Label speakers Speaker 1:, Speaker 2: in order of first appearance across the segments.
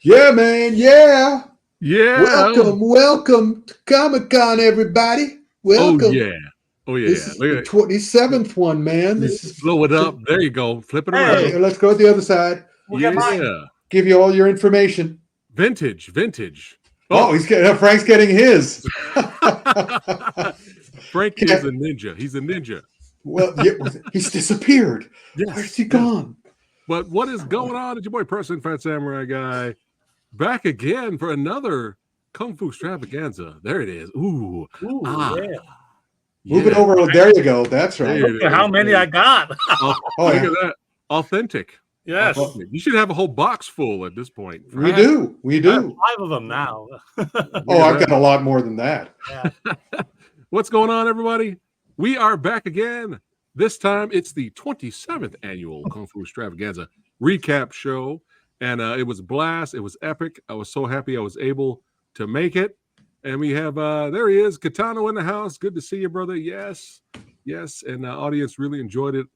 Speaker 1: Yeah, man. Yeah.
Speaker 2: Yeah.
Speaker 1: Welcome to Comic-Con, everybody. Welcome.
Speaker 2: Oh, yeah. Oh, yeah.
Speaker 1: This is the 27th one, man. This is
Speaker 2: blow it up. There you go. Flip it around.
Speaker 1: Hey, let's go to the other side.
Speaker 2: Yeah.
Speaker 1: Give you all your information.
Speaker 2: Vintage.
Speaker 1: Oh, Frank's getting his.
Speaker 2: Frank is a ninja. He's a ninja.
Speaker 1: Well, he's disappeared.
Speaker 2: Yes.
Speaker 1: Where's he gone?
Speaker 2: But what is going on? It's your boy, Person Fat Samurai Guy, back again for another Kung Fu Extravaganza. There it is. Ooh.
Speaker 3: Yeah.
Speaker 1: Move it over. There you go. That's right.
Speaker 3: Look at how many I got.
Speaker 2: Look at that. Authentic.
Speaker 3: Yes.
Speaker 2: You should have a whole box full at this point.
Speaker 1: We do.
Speaker 3: I have 5 of them now.
Speaker 1: I've got a lot more than that.
Speaker 3: Yeah.
Speaker 2: What's going on, everybody? We are back again. This time, it's the 27th annual Kung Fu Extravaganza recap show, and it was a blast. It was epic. I was so happy I was able to make it. And we have, there he is, Katano in the house. Good to see you, brother. Yes. And the audience really enjoyed it.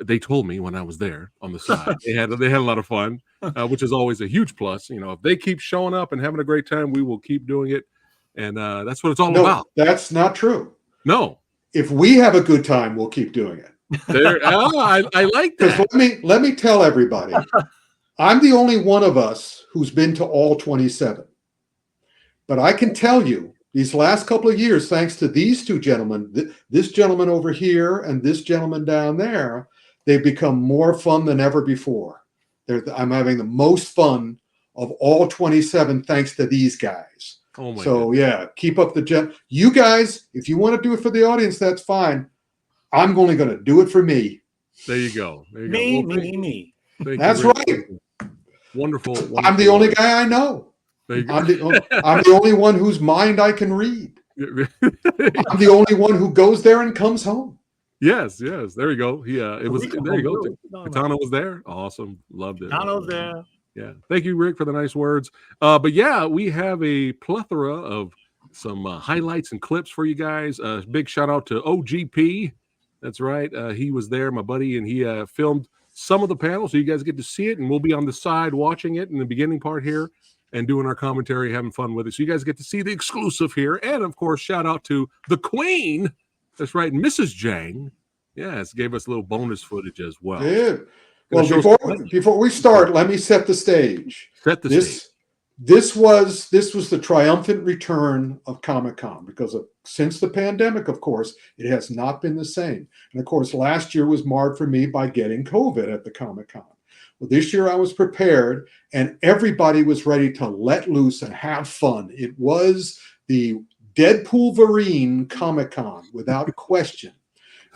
Speaker 2: They told me when I was there on the side, they had a lot of fun, which is always a huge plus. If they keep showing up and having a great time, we will keep doing it. And that's what it's all about.
Speaker 1: That's not true.
Speaker 2: No.
Speaker 1: If we have a good time, we'll keep doing it.
Speaker 2: I like that.
Speaker 1: Let me tell everybody, I'm the only one of us who's been to all 27. But I can tell you, these last couple of years, thanks to these two gentlemen, this gentleman over here and this gentleman down there, they've become more fun than ever before. I'm having the most fun of all 27 thanks to these guys.
Speaker 2: Oh my
Speaker 1: goodness. Yeah, keep up the you guys, if you want to do it for the audience, that's fine. I'm only going to do it for me.
Speaker 2: There you go.
Speaker 3: Me.
Speaker 1: That's right.
Speaker 2: Wonderful.
Speaker 1: I'm the only guy I know. I'm the only one whose mind I can read. I'm the only one who goes there and comes home.
Speaker 2: Yes. There you go. There you go. Katana was there. Awesome. Loved it.
Speaker 3: Katana's there.
Speaker 2: Yeah. Thank you, Rick, for the nice words. But yeah, we have a plethora of some highlights and clips for you guys. Big shout out to OGP. That's right. He was there, my buddy, and he filmed some of the panels, so you guys get to see it, and we'll be on the side watching it in the beginning part here and doing our commentary, having fun with it. So you guys get to see the exclusive here. And, of course, shout out to the Queen. That's right, Mrs. Jang. Yes, gave us a little bonus footage as well.
Speaker 1: Yeah. Well, before we start, let me set the stage.
Speaker 2: Stage.
Speaker 1: This was the triumphant return of Comic-Con because since the pandemic, of course, it has not been the same. And of course, last year was marred for me by getting COVID at the Comic-Con. Well, this year I was prepared, and everybody was ready to let loose and have fun. It was the Deadpool Vereen Comic-Con without question.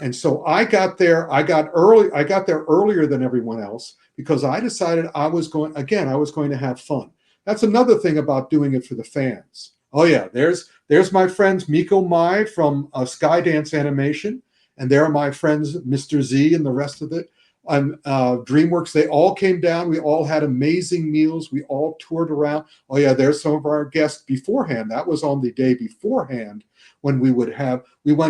Speaker 1: And so I got there earlier than everyone else because I decided I was going to have fun. That's another thing about doing it for the fans. Oh yeah, there's my friends Miko Mai from Skydance Animation, and there are my friends Mr. Z and the rest of it. DreamWorks, they all came down. We all had amazing meals. We all toured around. Oh yeah, there's some of our guests beforehand. That was on the day beforehand when we went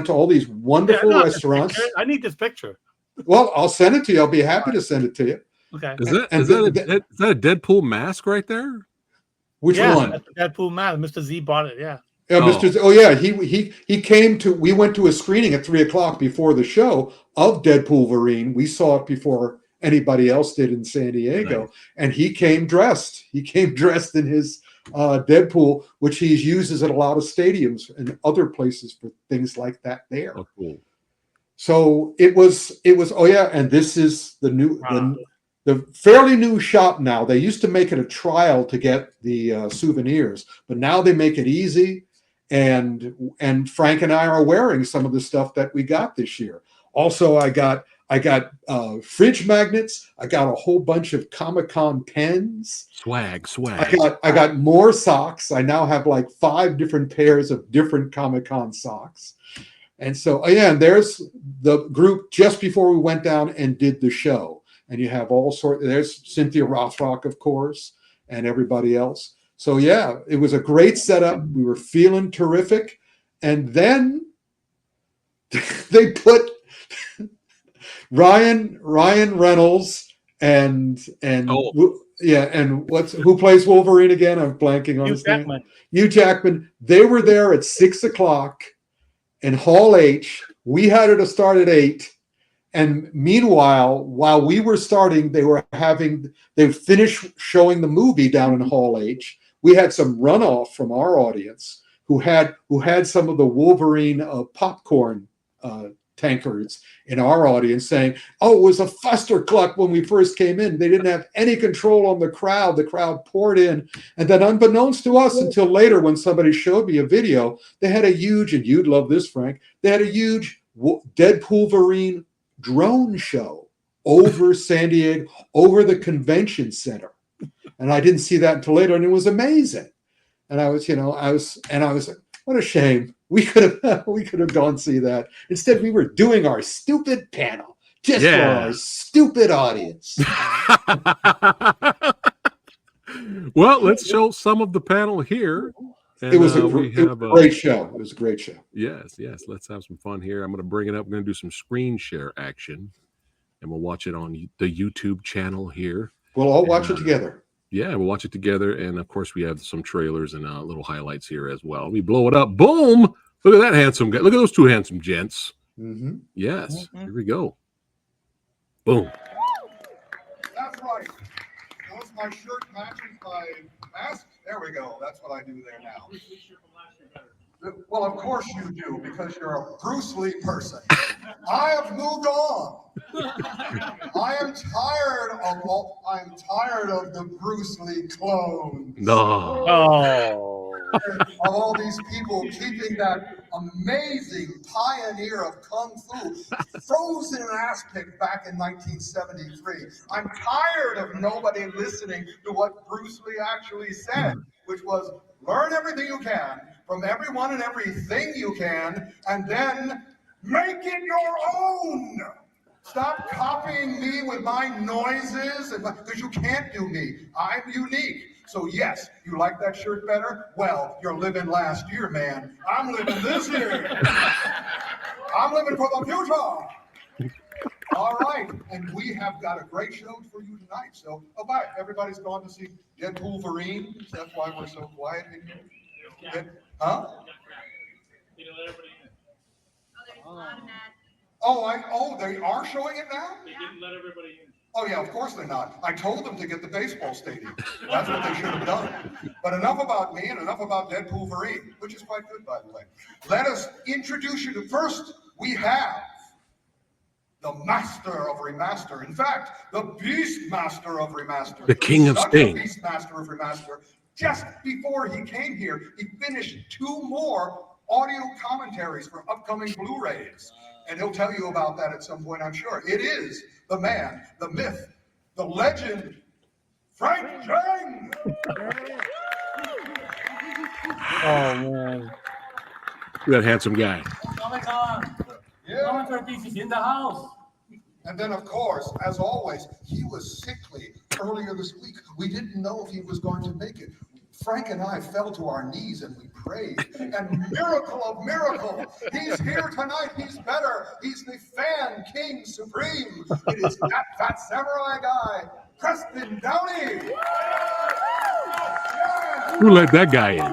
Speaker 1: to all these wonderful restaurants.
Speaker 3: I need this picture.
Speaker 1: Well, I'll send it to you. I'll be happy to send it to you.
Speaker 3: Okay.
Speaker 2: Is that a Deadpool mask right there?
Speaker 1: Which one?
Speaker 3: That's the Deadpool mask. Mr. Z bought it. Yeah.
Speaker 1: Yeah, Mr. Z, oh yeah, he came to. We went to a screening at 3:00 before the show of Deadpool Vereen. We saw it before anybody else did in San Diego.
Speaker 2: Nice.
Speaker 1: And he came dressed. He came dressed in his Deadpool, which he uses at a lot of stadiums and other places for things like that there.
Speaker 2: Oh, cool.
Speaker 1: So it was. Oh yeah, and this is the new
Speaker 3: Wow.
Speaker 1: the fairly new shop now. They used to make it a trial to get the souvenirs, but now they make it easy. And Frank and I are wearing some of the stuff that we got this year. Also, I got fridge magnets. I got a whole bunch of Comic-Con pens.
Speaker 2: Swag.
Speaker 1: I got more socks. I now have like 5 different pairs of different Comic-Con socks. And so, yeah, and there's the group just before we went down and did the show. And you have all sorts. There's Cynthia Rothrock, of course, and everybody else. So, yeah, it was a great setup. We were feeling terrific. And then they put Ryan Reynolds and who plays Wolverine again? I'm blanking on his name. Hugh Jackman. They were there at 6:00 in Hall H. We had it to start at 8. And meanwhile, while we were starting, they finished showing the movie down in Hall H. We had some runoff from our audience who had some of the Wolverine popcorn tankards in our audience saying, "Oh, it was a fustercluck when we first came in. They didn't have any control on the crowd. The crowd poured in." And then unbeknownst to us until later when somebody showed me a video, they had a huge, and you'd love this, Frank, they had a huge Deadpool Wolverine drone show over San Diego, over the convention center. And I didn't see that until later, and it was amazing. And I was like, what a shame. We could have gone see that. Instead, we were doing our stupid panel just for our stupid audience.
Speaker 2: Well, let's show some of the panel here. And,
Speaker 1: it was a great show. It was a great show.
Speaker 2: Yes. Let's have some fun here. I'm going to bring it up. I'm going to do some screen share action, and we'll watch it on the YouTube channel here.
Speaker 1: We'll all watch it together.
Speaker 2: Yeah, we'll watch it together. And, of course, we have some trailers and little highlights here as well. We blow it up. Boom! Look at that handsome guy. Look at those 2 handsome gents.
Speaker 1: Mm-hmm.
Speaker 2: Yes. Here we go. Boom.
Speaker 1: That's right. Does my shirt matching my mask? There we go. That's what I do there now. Well, of course you do, because you're a Bruce Lee person. I have moved on. I am tired of the Bruce Lee clones.
Speaker 2: No.
Speaker 3: Oh.
Speaker 1: Of all these people keeping that amazing pioneer of Kung Fu frozen in an ass pick back in 1973. I'm tired of nobody listening to what Bruce Lee actually said, which was learn everything you can from everyone and everything you can, and then make it your own. Stop copying me with my noises, because you can't do me. I'm unique. So yes, you like that shirt better? Well, you're living last year, man. I'm living this year. I'm living for the future. All right, and we have got a great show for you tonight. So, bye. Everybody's gone to see Deadpool Wolverine. That's why we're so quiet in here. Huh? They are showing it now?
Speaker 4: They didn't let everybody in.
Speaker 1: Oh, yeah, of course they're not. I told them to get the baseball stadium. That's what they should have done. But enough about me and enough about Deadpool Wolverine, which is quite good, by the way. Let us introduce you to, first, we have the master of remaster. In fact, the beast master of remaster.
Speaker 2: The king of Sting.
Speaker 1: The beast master of remaster. Just before he came here, he finished 2 more audio commentaries for upcoming Blu-rays. And he'll tell you about that at some point, I'm sure. It is the man, the myth, the legend, Frank Chang.
Speaker 3: Oh, man.
Speaker 2: Look at that handsome guy.
Speaker 4: Comic-Con.
Speaker 1: Yeah.
Speaker 4: Commentary pieces in the house.
Speaker 1: And then, of course, as always, he was sickly earlier this week. We didn't know if he was going to make it. Frank and I fell to our knees and we prayed. And miracle of miracle, he's here tonight. He's better. He's the fan king supreme. It is that fat samurai guy, Preston Downey. Yeah.
Speaker 2: Who let that guy in?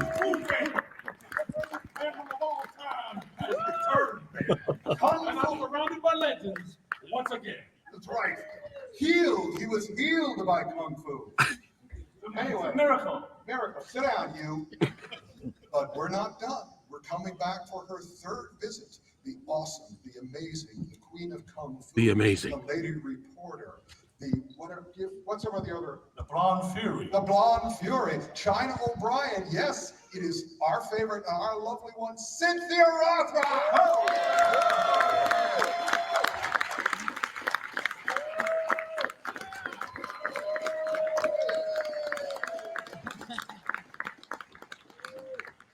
Speaker 4: I'm surrounded by legends once again.
Speaker 1: That's right.
Speaker 5: healed. He was healed by Kung Fu. Anyway,
Speaker 4: Miracle.
Speaker 5: Miracle, sit down, you. But we're not done. We're coming back for her third visit. The awesome, the amazing, the queen of Kung Fu.
Speaker 2: The amazing.
Speaker 5: The lady reporter. What's some of the other?
Speaker 4: The Blonde Fury.
Speaker 5: The Blonde Fury. China O'Brien. Yes, it is our favorite and our lovely one, Cynthia Rothrock.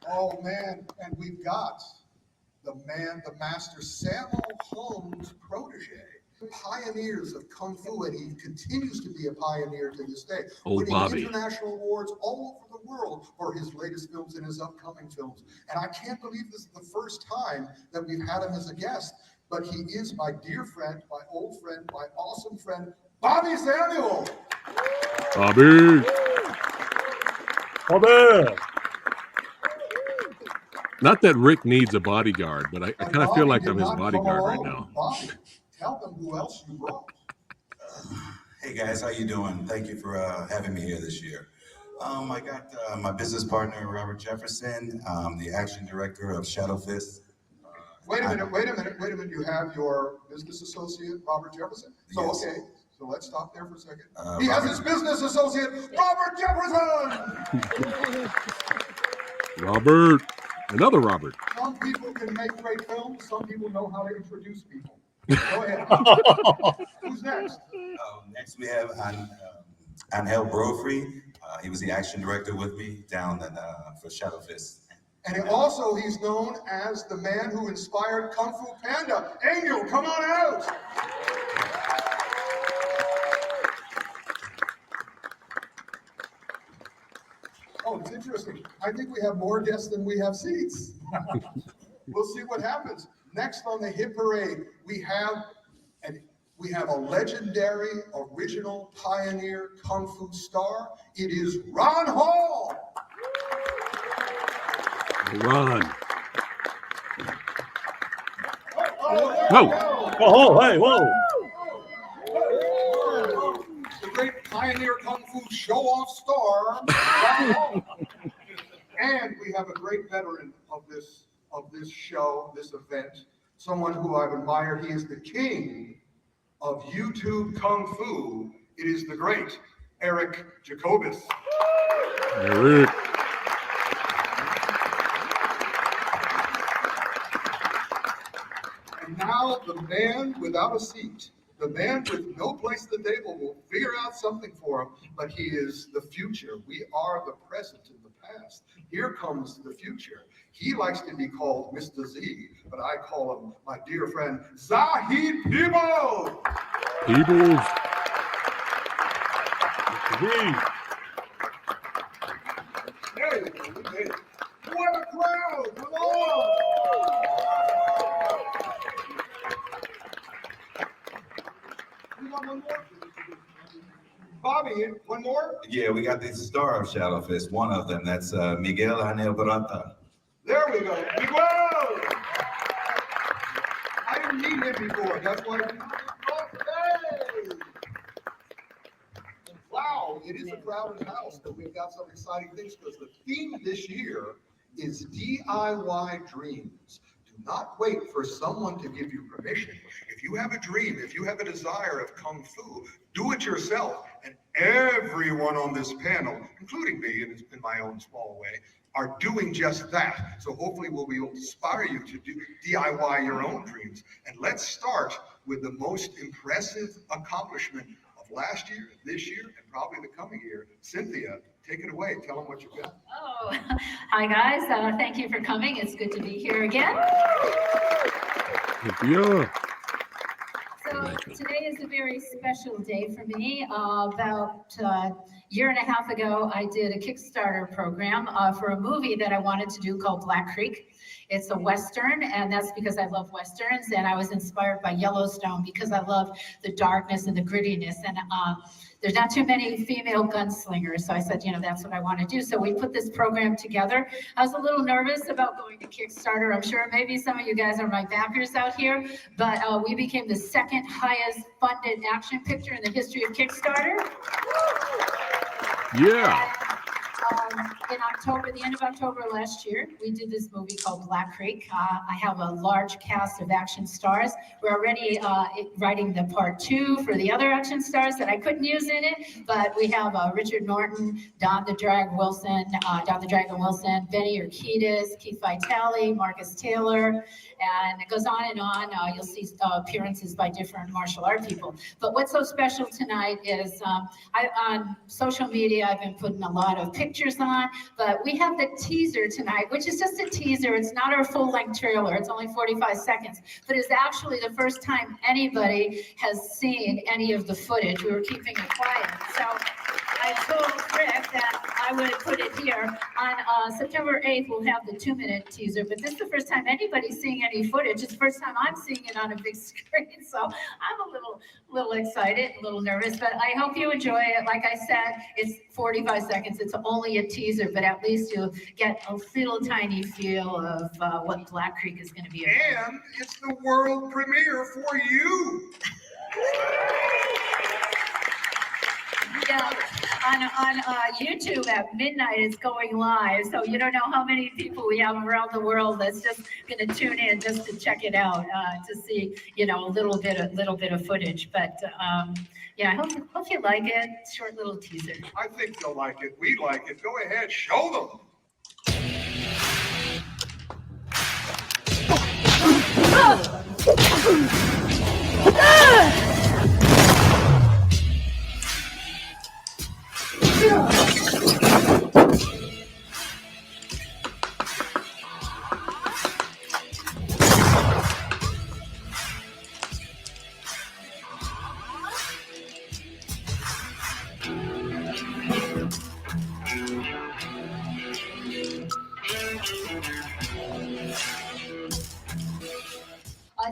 Speaker 5: Oh man, and we've got the master Sammo Hung's protege, pioneers of Kung Fu, and he continues to be a pioneer to this day.
Speaker 2: Old
Speaker 5: winning
Speaker 2: Bobby.
Speaker 5: international awards all over the world for his latest films and his upcoming films. And I can't believe this is the first time that we've had him as a guest, but he is my dear friend, my old friend, my awesome friend, Bobby Samuel.
Speaker 2: Bobby.
Speaker 3: Bobby.
Speaker 2: Not that Rick needs a bodyguard, but I kind of feel
Speaker 5: Bobby
Speaker 2: like
Speaker 5: did
Speaker 2: I'm his
Speaker 5: not come
Speaker 2: bodyguard right
Speaker 5: alone.
Speaker 2: now.
Speaker 5: Bobby, tell them who else you brought.
Speaker 6: Hey guys, how you doing? Thank you for having me here this year. I got my business partner, Robert Jefferson, the action director of Shadow Fist.
Speaker 5: Wait a minute. You have your business associate, Robert Jefferson? So,
Speaker 6: Yes.
Speaker 5: okay, so let's stop there for a second.
Speaker 6: Uh,
Speaker 5: He has
Speaker 6: Robert-
Speaker 5: his business associate, Robert Jefferson!
Speaker 2: Robert. Another Robert.
Speaker 5: Some people can make great films, some people know how to introduce people. Go ahead. Who's next?
Speaker 6: Next we have Angel Brophy. He was the action director with me down for Shadow Fist.
Speaker 5: And also, he's known as the man who inspired Kung Fu Panda. Angel, come on out! Oh, it's interesting. I think we have more guests than we have seats. We'll see what happens. Next on the hit parade, we have a legendary, original, pioneer Kung Fu star. It is Ron Hall.
Speaker 2: Ron.
Speaker 5: Whoa!
Speaker 3: Oh, hey, whoa.
Speaker 5: The great pioneer Kung Fu show-off star, Ron Hall. And we have a great veteran of this show, this event, someone who I've admired. He is the king of YouTube Kung Fu. It is the great Eric Jacobus.
Speaker 2: Eric.
Speaker 5: And now the man without a seat, the man with no place at the table will figure out something for him, but he is the future. We are the present and the past. Here comes the future. He likes to be called Mr. Z, but I call him my dear friend, Zahid Peebles.
Speaker 2: Peebles.
Speaker 5: There you go, we did it. What a crowd, come on. We got one more. Bobby, one more?
Speaker 6: Yeah, we got the star of Shadow Fist, one of them. That's Miguel Angel Barata.
Speaker 5: There we go. Miguel! I didn't meet him before. That's why. Hey! Wow, it is a crowded house, but we've got some exciting things because the theme this year is DIY dreams. Do not wait for someone to give you permission. If you have a dream, if you have a desire of Kung Fu, do it yourself. And everyone on this panel, including me in my own small way, are doing just that. So hopefully we'll be able to inspire you to do DIY your own dreams. And let's start with the most impressive accomplishment of last year, this year, and probably the coming year. Cynthia, take it away. Tell them what you've got.
Speaker 7: Oh, hi guys. Thank you for coming. It's good to be here again.
Speaker 2: Yeah.
Speaker 7: So today is a very special day for me. About a year and a half ago, I did a Kickstarter program for a movie that I wanted to do called Black Creek. It's a Western, and that's because I love Westerns, and I was inspired by Yellowstone because I love the darkness and the grittiness. And there's not too many female gunslingers. So I said, that's what I want to do. So we put this program together. I was a little nervous about going to Kickstarter. I'm sure maybe some of you guys are my backers out here, but we became the second highest funded action picture in the history of Kickstarter.
Speaker 2: Yeah.
Speaker 7: In October, the end of October last year, we did this movie called Black Creek. I have a large cast of action stars. We're already writing the part 2 for the other action stars that I couldn't use in it, but we have Richard Norton, Don the Dragon Wilson, Benny Urquidez, Keith Vitale, Marcus Taylor, and it goes on and on. You'll see appearances by different martial art people. But what's so special tonight is on social media, I've been putting a lot of pictures on, but we have the teaser tonight, which is just a teaser. It's not our full-length trailer. It's only 45 seconds, but it's actually the first time anybody has seen any of the footage. We were keeping it quiet. So I told Rick that I would put it here. On September 8th, we'll have the 2-minute teaser, but this is the first time anybody's seeing any footage. It's the first time I'm seeing it on a big screen, so I'm a little excited, a little nervous, but I hope you enjoy it. Like I said, it's 45 seconds. It's only a teaser, but at least you'll get a little tiny feel of what Black Creek is going to be about.
Speaker 5: And it's the world premiere for you.
Speaker 7: Yeah, on YouTube at midnight, it's going live. So you don't know how many people we have around the world that's just going to tune in just to check it out, to see, a little bit of footage. But yeah, I hope you like it. Short little teaser.
Speaker 5: I think they'll like it. We like it. Go ahead, show them.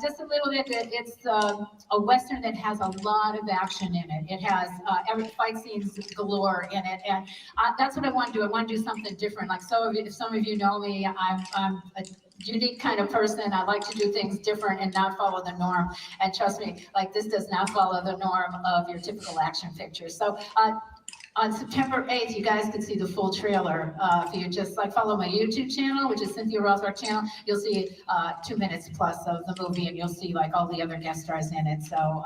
Speaker 7: Just a little bit. It's a Western that has a lot of action in it. It has every fight scenes galore in it, and that's what I want to do. I want to do something different. Like if some of you know me, I'm a unique kind of person. I like to do things different and not follow the norm. And trust me, like this does not follow the norm of your typical action picture. So on September 8th, you guys can see the full trailer. If you just follow my YouTube channel, which is Cynthia Rothrock channel, you'll see 2 minutes plus of the movie, and you'll see all the other guest stars in it. So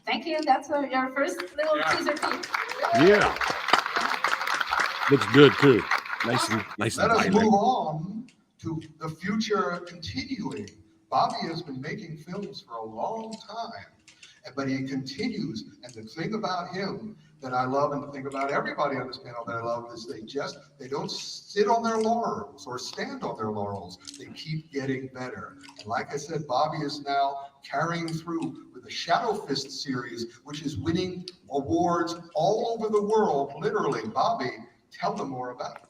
Speaker 7: thank you. That's our first little teaser piece.
Speaker 2: Yeah. Looks good too. Nice and
Speaker 5: Let us
Speaker 2: vibrant.
Speaker 5: move on to the future continuing. Bobby has been making films for a long time, but he continues. And the thing about him that I love, and the thing about everybody on this panel that I love, is they don't sit on their laurels or stand on their laurels. They keep getting better. And like I said, Bobby is now carrying through with the Shadow Fist series, which is winning awards all over the world, literally. Bobby, tell them more about it.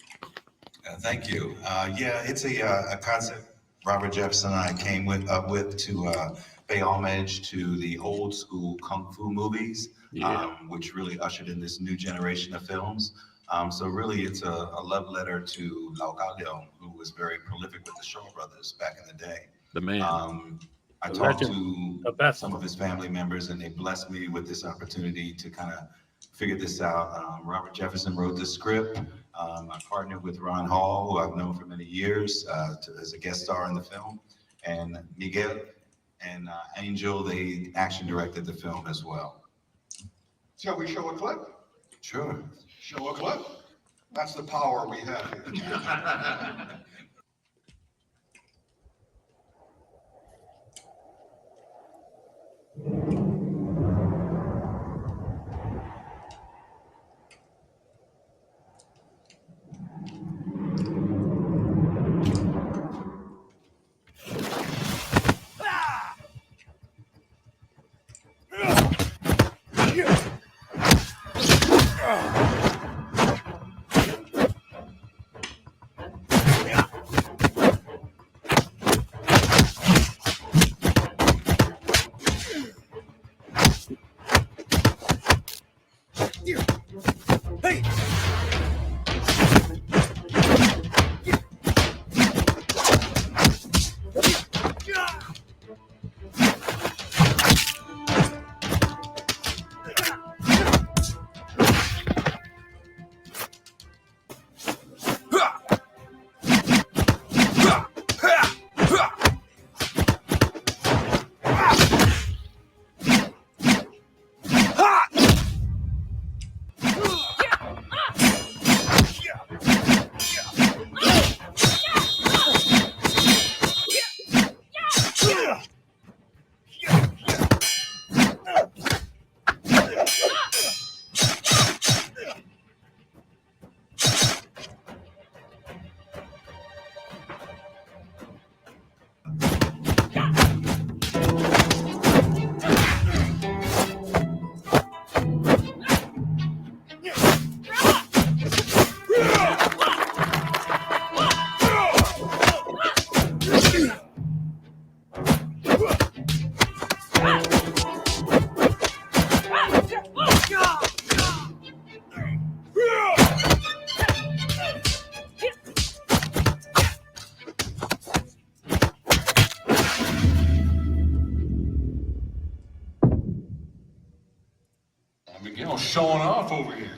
Speaker 6: Thank you. Yeah, it's a concept Robert Jefferson and I came up with to pay homage to the old school Kung Fu movies, which really ushered in this new generation of films. So really it's a love letter to Lau Kar-leung, who was very prolific with the Shaw Brothers back in the day.
Speaker 2: The man.
Speaker 6: I talked to some of his family members, and they blessed me with this opportunity to kind of figure this out. Robert Jefferson wrote the script. I partnered with Ron Hall, who I've known for many years, as a guest star in the film, and Miguel and Angel, they action directed the film as well.
Speaker 5: Shall we show a clip?
Speaker 6: Sure.
Speaker 5: Show a clip. That's the power we have here.
Speaker 8: showing off over here.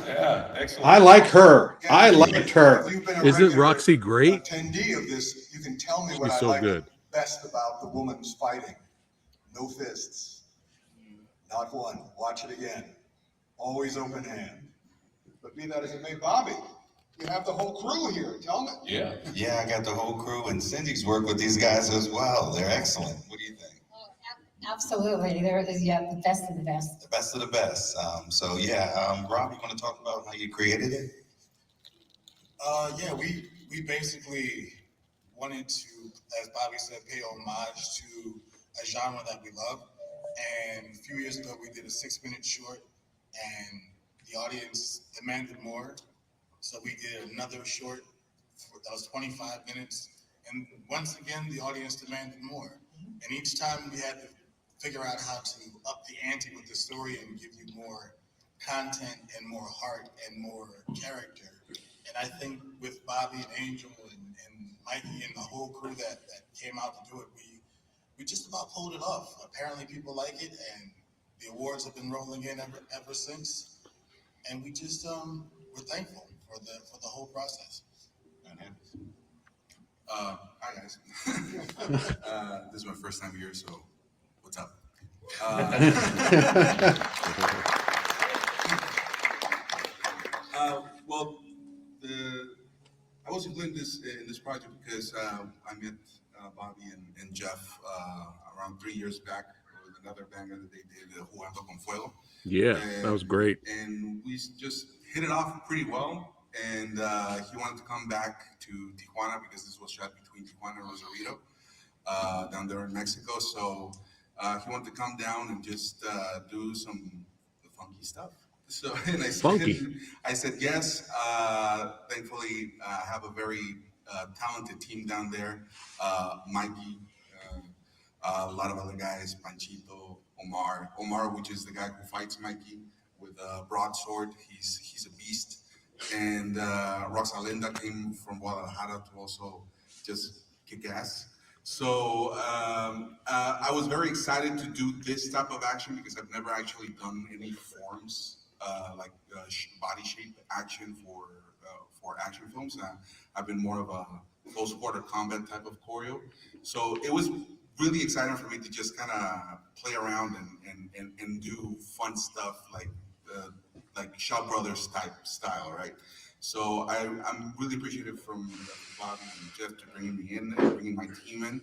Speaker 8: Yeah, excellent.
Speaker 1: I like her. I liked her.
Speaker 5: If you've been a
Speaker 2: Isn't
Speaker 5: regular
Speaker 2: Roxy great?
Speaker 5: attendee of this, you can tell me what
Speaker 2: She's
Speaker 5: I
Speaker 2: so
Speaker 5: like
Speaker 2: good.
Speaker 5: best about the woman's fighting. No fists. Not one. Watch it again. Always open hand. But be that as it may, Bobby, you have the whole crew here. Tell me.
Speaker 8: Yeah.
Speaker 6: Yeah, I got the whole crew, and Cindy's worked with these guys as well. They're excellent. What do you think?
Speaker 7: Absolutely, they're the best of the best.
Speaker 6: The best of the best. Rob, you want to talk about how you created it?
Speaker 9: Yeah, we basically wanted to, as Bobby said, pay homage to a genre that we love. And a few years ago, we did a 6-minute short, and the audience demanded more. So we did another short that was 25 minutes. And once again, the audience demanded more. And each time we had to figure out how to up the ante with the story and give you more content and more heart and more character. And I think with Bobby and Angel and Mikey and the whole crew that came out to do it, we just about pulled it off. Apparently people like it, and the awards have been rolling in ever since. And we just we're thankful for the whole process.
Speaker 10: Hi guys. This is my first time here, so what's up? I was included in this project because I met Bobby and Jeff around 3 years back with another banger that they did, Jugando con Fuego.
Speaker 2: Yeah, that was great.
Speaker 10: And we just hit it off pretty well. And he wanted to come back to Tijuana because this was shot between Tijuana and Rosarito down there in Mexico. So he wanted to come down and just do some funky stuff. So and I said yes. Thankfully, I have a very talented team down there. Mikey, a lot of other guys, Panchito, Omar, which is the guy who fights Mikey with a broadsword. He's a beast. And Rosalinda came from Guadalajara to also just kick ass. So I was very excited to do this type of action because I've never actually done any forms like body shape action for action films. I've been more of a close quarter combat type of choreo. So it was really exciting for me to just kind of play around and do fun stuff like Shaw Brothers type style, right? So I'm really appreciative from Bobby and Jeff to bringing me in and bringing my team in.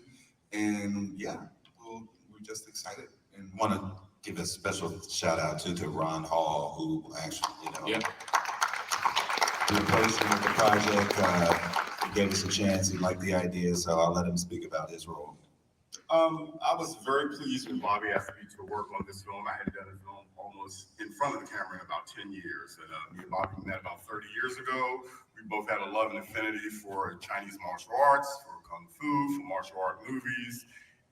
Speaker 10: And yeah, we're just excited. And
Speaker 6: Want to give a special shout out to Ron Hall, who actually, he approached me with the project. He gave us a chance. He liked the idea, so I'll let him speak about his role.
Speaker 11: I was very pleased when Bobby asked me to work on this film. I had done a film almost in front of the camera in about 10 years. And me and Bobby met about 30 years ago. We both had a love and affinity for Chinese martial arts, for Kung Fu, for martial art movies.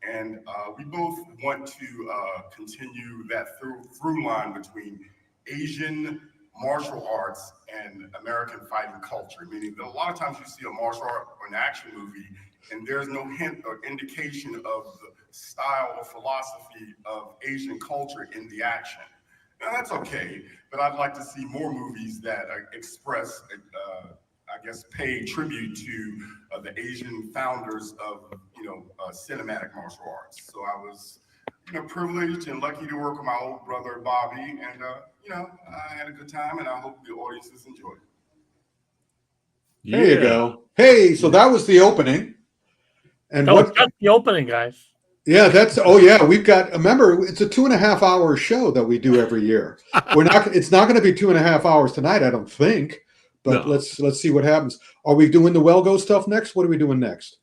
Speaker 11: And we both want to continue that through line between Asian martial arts and American fighting culture, meaning that a lot of times you see a martial art or an action movie and there's no hint or indication of the style or philosophy of Asian culture in the action. Now that's okay, but I'd like to see more movies that express, pay tribute to the Asian founders of, cinematic martial arts. So I was, privileged and lucky to work with my old brother, Bobby, and, I had a good time, and I hope the audiences enjoyed it.
Speaker 1: There you go. Hey, so that was the opening. And
Speaker 3: that's the opening, guys.
Speaker 1: Yeah, we've got, remember, it's a 2.5 hour show that we do every year. It's not going to be 2.5 hours tonight, I don't think, but let's see what happens. Are we doing the Well-Go stuff next? What are we doing next?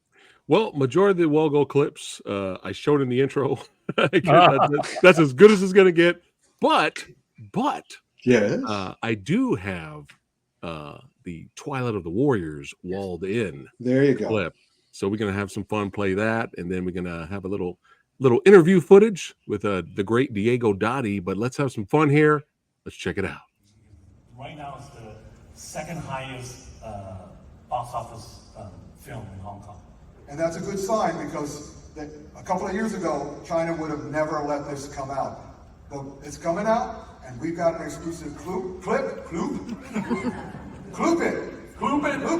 Speaker 2: Well, majority of the Well-Go clips I showed in the intro. That's as good as it's going to get. But
Speaker 1: yes,
Speaker 2: I do have the Twilight of the Warriors walled in.
Speaker 1: There you go.
Speaker 2: Clip. So we're going to have some fun, play that, and then we're going to have a little interview footage with the great Diego Dottie. But let's have some fun here. Let's check it out.
Speaker 4: Right now, it's the second highest box office film in Hong Kong.
Speaker 5: And that's a good sign because a couple of years ago, China would have never let this come out. But it's coming out, and And we've got an exclusive Kloop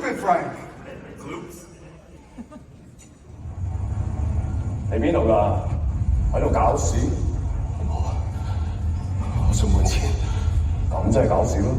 Speaker 5: it, Frank.
Speaker 8: Kloops.
Speaker 12: 喺邊度㗎？喺度搞事？我想揾錢。咁真係搞事咯！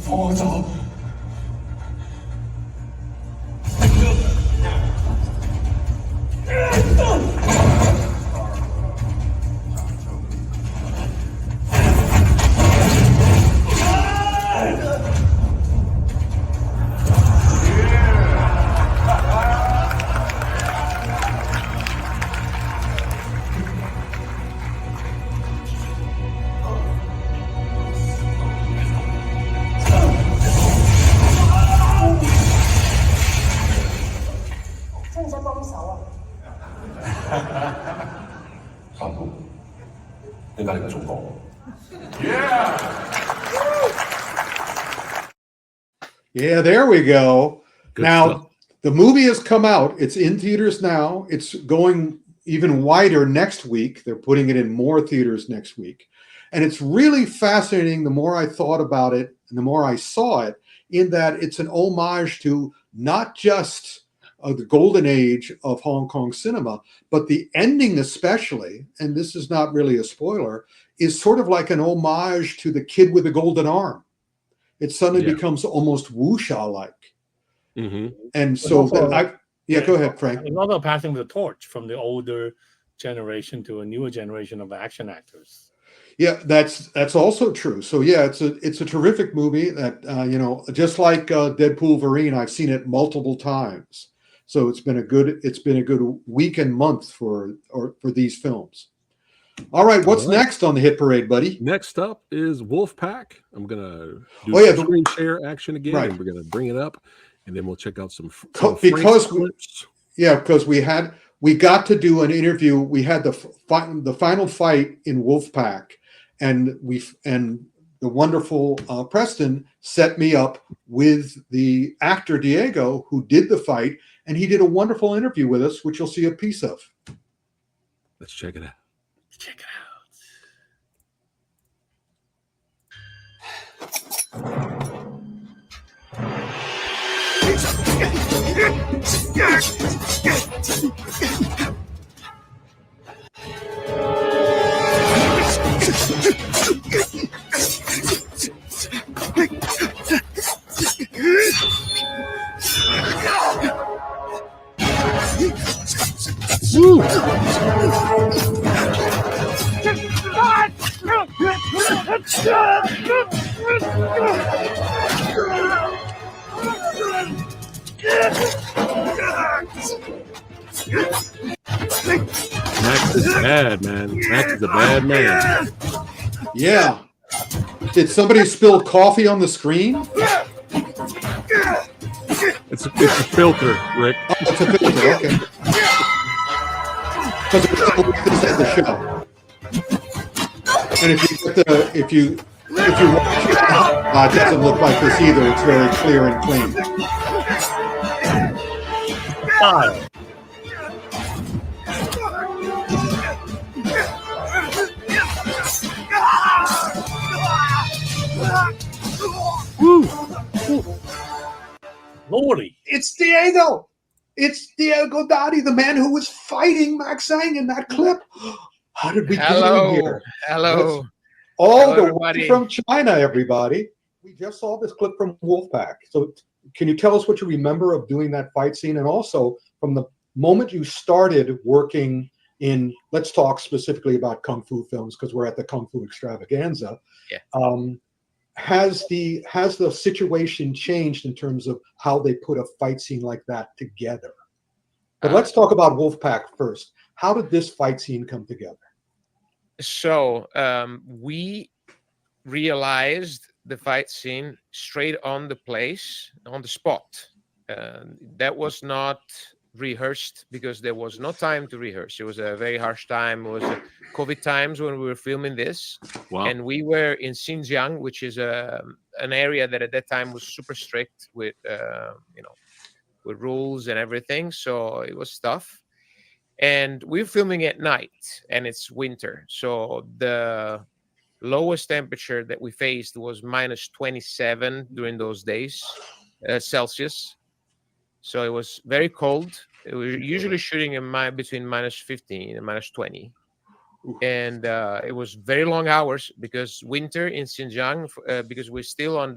Speaker 12: 放我走！Yeah,
Speaker 1: there we go.
Speaker 2: Good
Speaker 1: now,
Speaker 2: stuff.
Speaker 1: The movie has come out. It's in theaters now. It's going even wider next week. They're putting it in more theaters next week. And it's really fascinating the more I thought about it and the more I saw it, in that it's an homage to not just the golden age of Hong Kong cinema, but the ending especially, and this is not really a spoiler, is sort of like an homage to The Kid with the Golden Arm. It suddenly becomes almost wuxia-like.
Speaker 2: Mm-hmm.
Speaker 1: And so
Speaker 3: also,
Speaker 1: go ahead, Frank.
Speaker 3: It's also passing the torch from the older generation to a newer generation of action actors.
Speaker 1: Yeah, that's also true. So yeah, it's a terrific movie that just like Deadpool Vereen, I've seen it multiple times. So it's been a good week and month for these films. All right, what's next on the hit parade, buddy?
Speaker 2: Next up is Wolfpack. I'm gonna do screen share action again,
Speaker 1: right.
Speaker 2: and we're gonna bring it up, and then we'll check out some
Speaker 1: because
Speaker 2: clips.
Speaker 1: we got to do an interview. We had the final fight in Wolfpack, and the wonderful Preston set me up with the actor Diego who did the fight, and he did a wonderful interview with us, which you'll see a piece of.
Speaker 2: Let's check it out.
Speaker 3: Check it
Speaker 2: Max is bad, man. Max is a bad man.
Speaker 1: Yeah. Did somebody spill coffee on the screen?
Speaker 2: It's a filter, Rick.
Speaker 1: Oh, it's a filter. Okay. Because it was like this at the show. And if you watch it, it doesn't look like this either. It's very clear and clean.
Speaker 3: Lordy.
Speaker 1: It's Diego. It's Diego Dottie, the man who was fighting Max Zhang in that clip. How did we get him here?
Speaker 13: Hello.
Speaker 1: All the
Speaker 13: everybody.
Speaker 1: way from China, everybody. We just saw this clip from Wolfpack. So can you tell us what you remember of doing that fight scene? And also from the moment you started working in, let's talk specifically about Kung Fu films because we're at the Kung Fu Extravaganza.
Speaker 13: Yeah.
Speaker 1: Has the situation changed in terms of how they put a fight scene like that together? But let's talk about Wolfpack first. How did this fight scene come together?
Speaker 13: So we realized the fight scene straight on the place, on the spot. That was not rehearsed because there was no time to rehearse. It was a very harsh time. It was COVID times when we were filming this.
Speaker 2: Wow.
Speaker 13: And we were in Xinjiang, which is an area that at that time was super strict with, with rules and everything. So it was tough. And we're filming at night and it's winter. So the lowest temperature that we faced was minus 27 during those days, Celsius. So it was very cold. We were usually shooting in between minus 15 and minus 20. And it was very long hours because winter in Xinjiang, because we're still on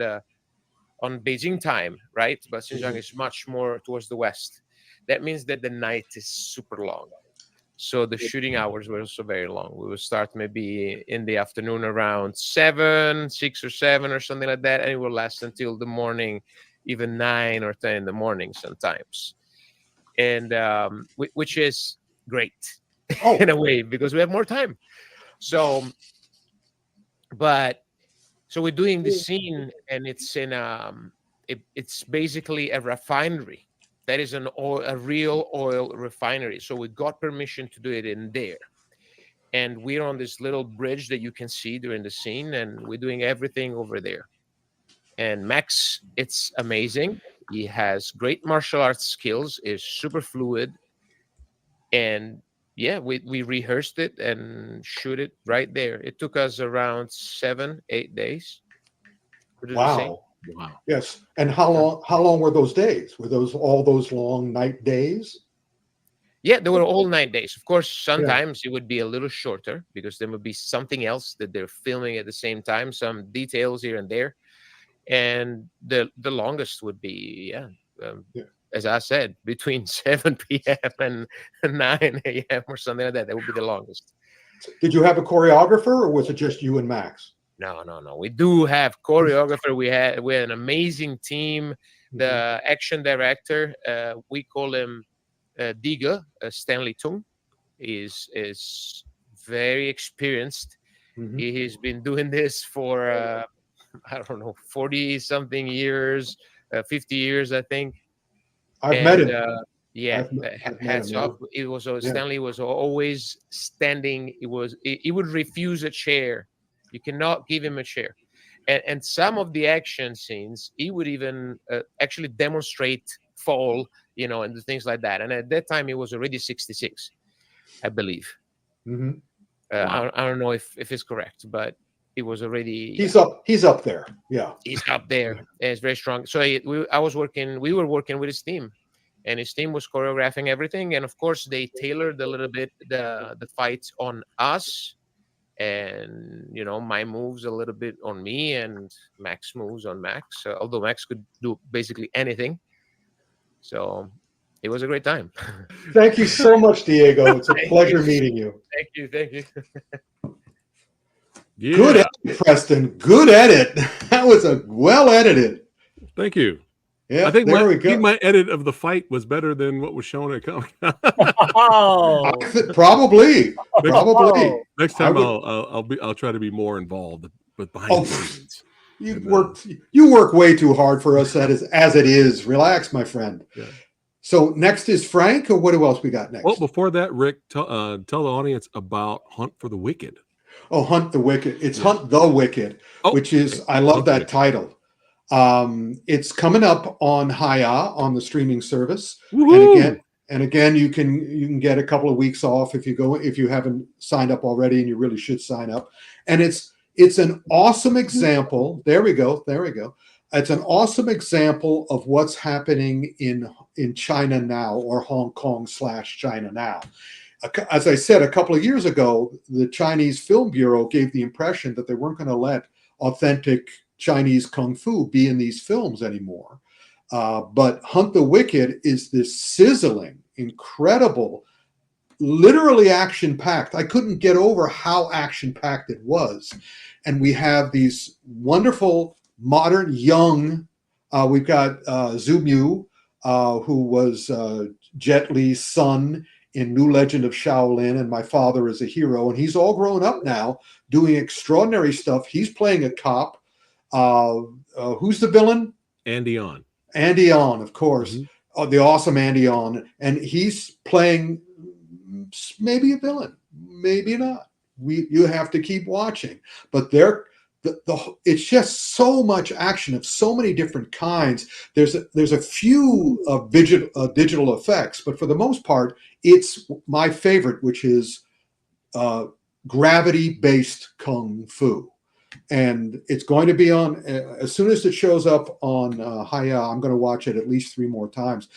Speaker 13: Beijing time, right? But Xinjiang is much more towards the west. That means that the night is super long. So the shooting hours were also very long. We would start maybe in the afternoon around 6 or 7 or something like that. And it will last until the morning, even 9 or 10 in the morning sometimes. And which is great in a way because we have more time. So we're doing this scene and it's in it's basically a refinery. That is a real oil refinery. So we got permission to do it in there. And we're on this little bridge that you can see during the scene, and we're doing everything over there. And Max, it's amazing. He has great martial arts skills, is super fluid. And yeah, we rehearsed it and shoot it right there. It took us around 7-8 days.
Speaker 1: Wow. Yes. And how long were those days? Were those all those long night days?
Speaker 13: Yeah, they were all 9 days. Of course, sometimes it would be a little shorter because there would be something else that they're filming at the same time, some details here and there. And the longest would be, as I said, between 7 p.m. and 9 a.m. or something like that. That would be the longest.
Speaker 1: Did you have a choreographer or was it just you and Max?
Speaker 13: No. We do have choreographer. We had an amazing team. The action director, we call him Diga, Stanley Tung, is very experienced. He has been doing this for I don't know, 40 something years, 50 years, I think.
Speaker 1: I've met him.
Speaker 13: Hats off. It was Stanley was always standing. He would refuse a chair. You cannot give him a chair. And some of the action scenes, he would even actually demonstrate fall, and the things like that. And at that time, he was already 66, I believe. I don't know if it's correct, but it was already.
Speaker 1: He's up there. Yeah.
Speaker 13: He's up there. And it's very strong. So we were working with his team. And his team was choreographing everything. And of course, they tailored a little bit the fights on us. And, my moves a little bit on me and Max moves on Max. Although Max could do basically anything. So it was a great time.
Speaker 1: Thank you so much, Diego. It's a pleasure meeting you.
Speaker 13: Thank you.
Speaker 2: Yeah.
Speaker 1: Good edit, Preston. Good edit. That was well edited.
Speaker 2: Thank you.
Speaker 1: Yeah,
Speaker 2: I think
Speaker 1: we go.
Speaker 2: my edit of the fight was better than what was shown at Comic-Con.
Speaker 1: Probably.
Speaker 2: Next time I'll try to be more involved, but behind the scenes.
Speaker 1: You work way too hard for us as it is. Relax, my friend.
Speaker 2: Yeah.
Speaker 1: So next is Frank, or what else we got next?
Speaker 2: Well, before that, Rick, tell the audience about Hunt for the Wicked.
Speaker 1: Oh, Hunt the Wicked. It's Hunt the Wicked, which is, I love that title. It's coming up on Haya on the streaming service. And again, you can get a couple of weeks off if you haven't signed up already, and you really should sign up. And it's an awesome example. There we go. It's an awesome example of what's happening in China now, or Hong Kong / China now. As I said, a couple of years ago, the Chinese Film Bureau gave the impression that they weren't going to let authentic Chinese Kung Fu be in these films anymore. But Hunt the Wicked is this sizzling, incredible, literally action-packed. I couldn't get over how action-packed it was. And we have these wonderful, modern, young, we've got Zhu Mu, who was Jet Li's son in New Legend of Shaolin, and My Father is a Hero. And he's all grown up now, doing extraordinary stuff. He's playing a cop. Who's the villain?
Speaker 2: Andy On.
Speaker 1: Andy On, of course. The awesome Andy On. And he's playing maybe a villain, maybe not. You have to keep watching. But it's just so much action of so many different kinds. There's a few digital effects, but for the most part, it's my favorite, which is gravity-based Kung Fu. And it's going to be on, as soon as it shows up on Haya, I'm going to watch it at least 3 more times.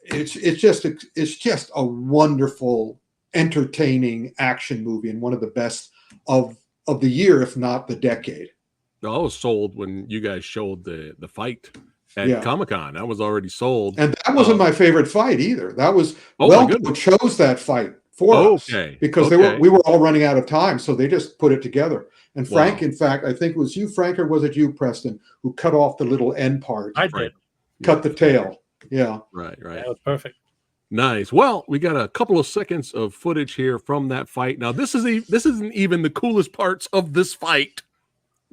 Speaker 1: It's just a wonderful, entertaining action movie, and one of the best of the year, if not the decade.
Speaker 2: I was sold when you guys showed the fight at Comic-Con. That was already sold.
Speaker 1: And that wasn't my favorite fight either. That was chose that fight for us because we were all running out of time, so they just put it together. And Frank, in fact, I think it was you, Frank, or was it you, Preston, who cut off the little end part?
Speaker 3: I did.
Speaker 1: Cut the tail. Yeah.
Speaker 2: Right.
Speaker 3: That was perfect.
Speaker 2: Nice. Well, we got a couple of seconds of footage here from that fight. Now, this isn't even the coolest parts of this fight,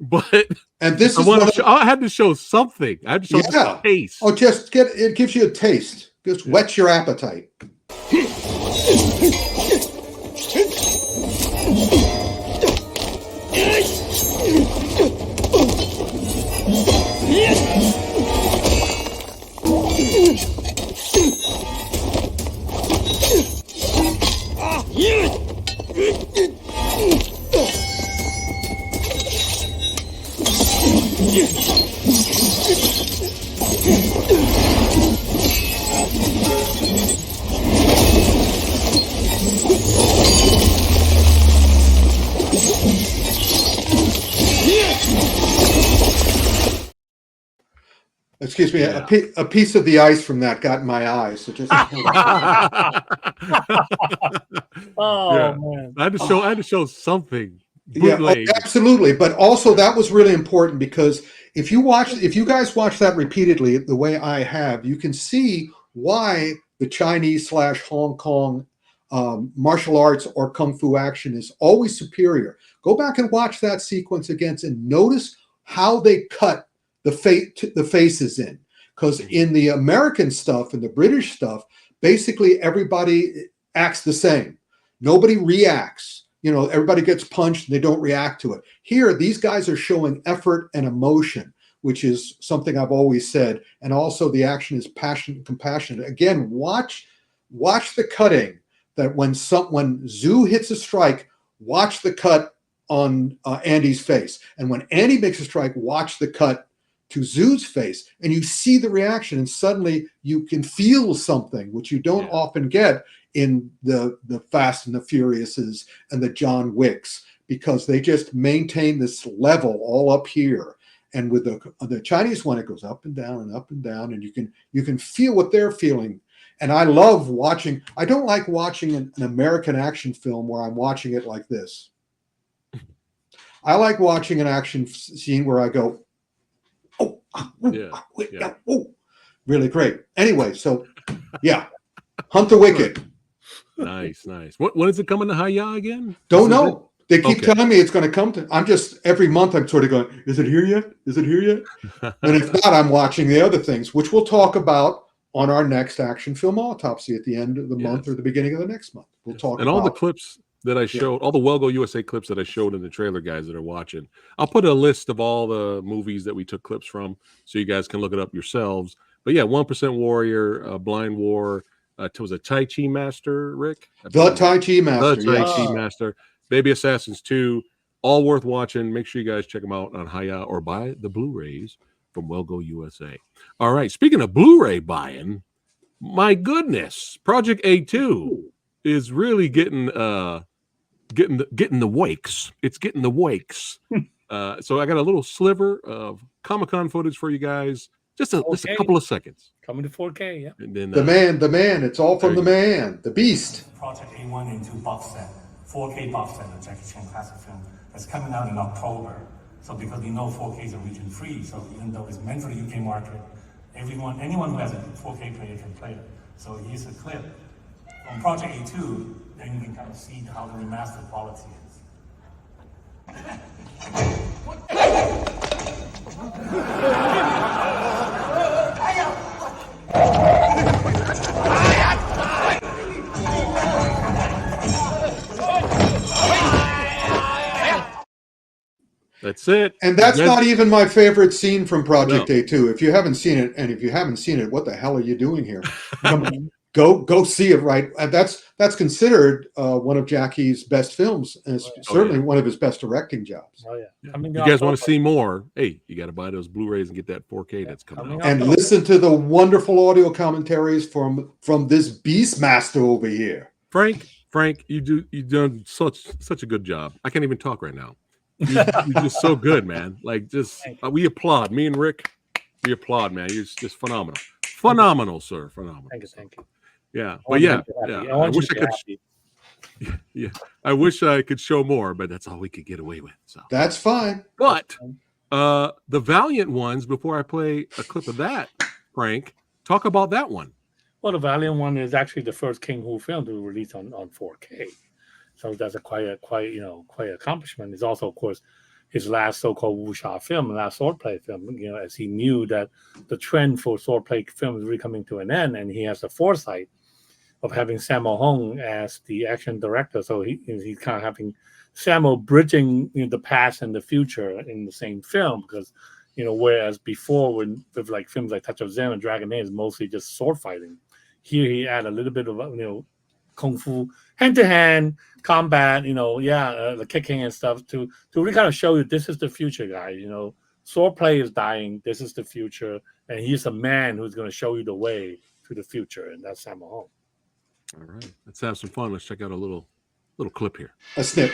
Speaker 2: but I had to show something. I had to show a taste.
Speaker 1: Oh, it gives you a taste. Just whets your appetite. Excuse me, a piece of the ice from that got in my eyes. So just
Speaker 3: man,
Speaker 2: I had to show something.
Speaker 1: Yeah, absolutely. But also that was really important because if you guys watch that repeatedly the way I have, you can see why the Chinese / Hong Kong martial arts or Kung Fu action is always superior. Go back and watch that sequence again and notice how they cut the faces in. Because in the American stuff and the British stuff, basically everybody acts the same. Nobody reacts. Everybody gets punched and they don't react to it. Here, these guys are showing effort and emotion, which is something I've always said. And also the action is passionate and compassionate. Again, watch the cutting, that when Zhu hits a strike, watch the cut on Andy's face. And when Andy makes a strike, watch the cut to Zhu's face. And you see the reaction, and suddenly you can feel something, which you don't often get in the Fast and the Furiouses and the John Wicks, because they just maintain this level all up here. And with the Chinese one, it goes up and down and up and down, and you can feel what they're feeling. And I love watching. I don't like watching an American action film where I'm watching it like this. I like watching an action scene where I go, oh, really great. Anyway, so Hunt the Wicked.
Speaker 2: Nice. When is it coming to Haya again?
Speaker 1: Don't know. They keep
Speaker 2: Okay.
Speaker 1: telling me it's going to come to. I'm just every month. I'm sort of going. Is it here yet? Is it here yet? And if not, I'm watching the other things, which we'll talk about on our next action film autopsy at the end of the month or the beginning of the next month. We'll talk
Speaker 2: and
Speaker 1: about
Speaker 2: all the clips that I showed, all the Well Go USA clips that I showed in the trailer, guys that are watching. I'll put a list of all the movies that we took clips from, so you guys can look it up yourselves. But yeah, 1% Warrior, Blind War, was a Tai Chi Master, Rick?
Speaker 1: The Tai Chi Master.
Speaker 2: The Tai
Speaker 1: Yes.
Speaker 2: Chi Master, Baby Assassins 2, all worth watching. Make sure you guys check them out on Hiya or buy the Blu-rays from Well Go USA. All right, speaking of Blu-ray buying, my goodness, Project A2 is really getting the wakes. It's getting the wakes. So I got a little sliver of Comic-Con footage for you guys. Just a couple of seconds.
Speaker 3: Coming to 4K, yeah.
Speaker 2: And then,
Speaker 1: the man. It's all from the man, the beast.
Speaker 4: Project A1 and 2 box set, 4K box set of Jackie Chan classic film that's coming out in October. So because we know 4K is a region free, so even though it's meant for the UK market, anyone who has a 4K player can play it. So here's a clip from Project A2, then you can kind of see how the remastered quality
Speaker 2: That's it.
Speaker 1: And that's not even my favorite scene from Project
Speaker 2: No.
Speaker 1: A2. If you haven't seen it, and if you haven't seen it, what the hell are you doing here? Go see it. Right, and that's considered one of Jackie's best films, and it's certainly one of his best directing jobs.
Speaker 3: Oh yeah.
Speaker 2: You guys want to see more? Hey, you got to buy those Blu-rays and get that 4K that's coming out.
Speaker 1: And listen to the wonderful audio commentaries from this beast master over here.
Speaker 2: Frank, you've done such a good job. I can't even talk right now. You're just so good, man. Like, just we applaud. Me and Rick, we applaud, man. You're just phenomenal. Phenomenal, sir. Phenomenal.
Speaker 3: Thank you.
Speaker 2: Yeah, but yeah. I wish I could. Yeah, I wish I could show more, but that's all we could get away with. So
Speaker 1: that's fine.
Speaker 2: But the Valiant ones. Before I play a clip of that, Frank, talk about that one.
Speaker 3: Well, the Valiant one is actually the first King Hu film to release on 4K. So that's a quite accomplishment. It's also, of course, his last so-called wuxia film, last swordplay film. You know, as he knew that the trend for swordplay film is really coming to an end, and he has the foresight of having Sammo Hung as the action director. So he's kind of having Sammo bridging the past and the future in the same film, because whereas before with like films like Touch of Zen and Dragon Age is mostly just sword fighting, here he add a little bit of kung fu, hand-to-hand combat, the kicking and stuff to really kind of show you this is the future, guys. Swordplay is dying. This is the future, and he's a man who's going to show you the way to the future, and that's Sammo Hung.
Speaker 2: All right, let's have some fun. Let's check out a little clip here.
Speaker 1: A snip.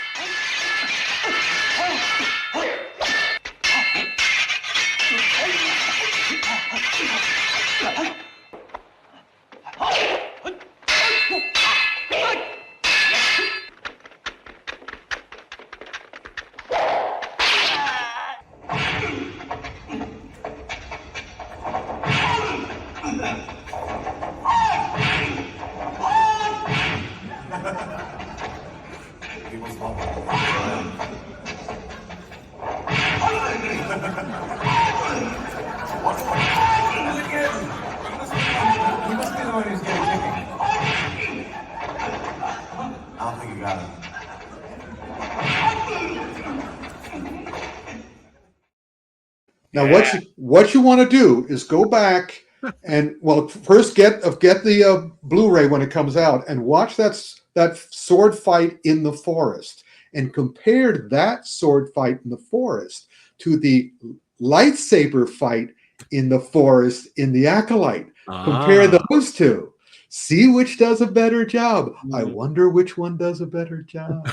Speaker 1: Now, what you want to do is go back and first get the Blu-ray when it comes out and watch that sword fight in the forest and compare that sword fight in the forest to the lightsaber fight in the forest in The Acolyte. Compare those two. See which does a better job. I wonder which one does a better job.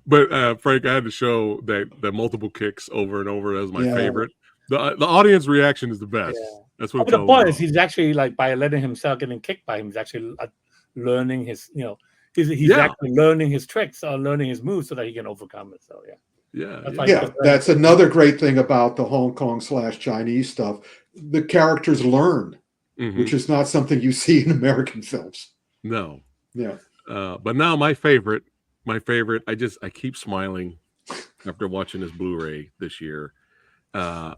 Speaker 2: But Frank, I had to show that multiple kicks over and over as my favorite. The audience reaction is the best. Yeah. That's what
Speaker 3: the point is. He's actually, like, by letting himself getting kicked by him, he's actually learning his he's actually learning his tricks or learning his moves so that he can overcome it. So
Speaker 1: that's another great thing about the Hong Kong / Chinese stuff. The characters learn, which is not something you see in American films.
Speaker 2: No.
Speaker 1: Yeah.
Speaker 2: But now my favorite, my favorite. I keep smiling after watching this Blu-ray this year.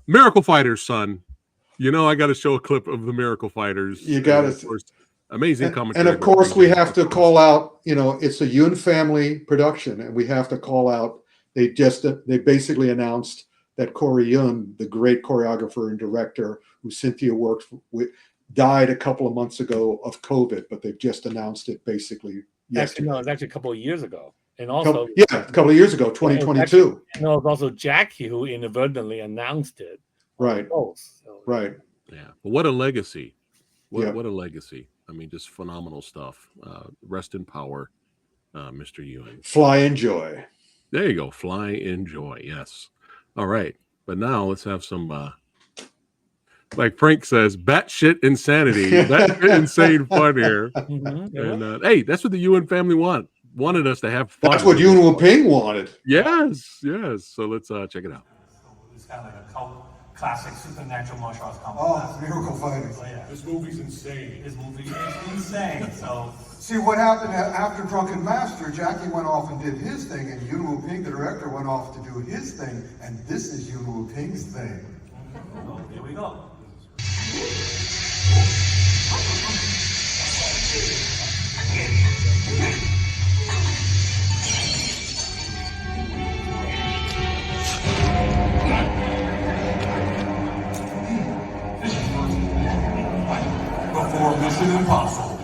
Speaker 2: Miracle Fighters, son. You know, I got to show a clip of the Miracle Fighters.
Speaker 1: You got
Speaker 2: of course, amazing commentary.
Speaker 1: And of course, we have to call out, you know, it's a Yun family production, and we have to call out, they basically announced that Corey Yun, the great choreographer and director who Cynthia worked with, died a couple of months ago of COVID, but they've just announced it basically yesterday.
Speaker 3: Actually, no, it's actually a couple of years ago. And also,
Speaker 1: a couple of years ago, 2022.
Speaker 3: No, it's also Jackie who inadvertently announced it.
Speaker 1: Right. Right.
Speaker 2: Yeah. But what a legacy. What a legacy. I mean, just phenomenal stuff. Rest in power, Mr. Ewing.
Speaker 1: Fly in joy.
Speaker 2: There you go. Fly in joy. Yes. All right. But now let's have some, like Frank says, batshit insanity, batshit insane fun here. And hey, that's what the Ewan family wanted us to have fun.
Speaker 1: That's what Yun Wu Ping wanted.
Speaker 2: Yes. So let's check it out.
Speaker 4: It's kind of like a cult classic supernatural martial arts comedy.
Speaker 5: Oh, Miracle Fighters.
Speaker 4: So, yeah.
Speaker 8: This movie's insane.
Speaker 4: This movie is insane. So
Speaker 5: see what happened after Drunken Master. Jackie went off and did his thing, and Yun Wu Ping, the director, went off to do his thing, and this is Yun Wu Ping's thing.
Speaker 4: Oh, here we go.
Speaker 8: Before Mission Impossible.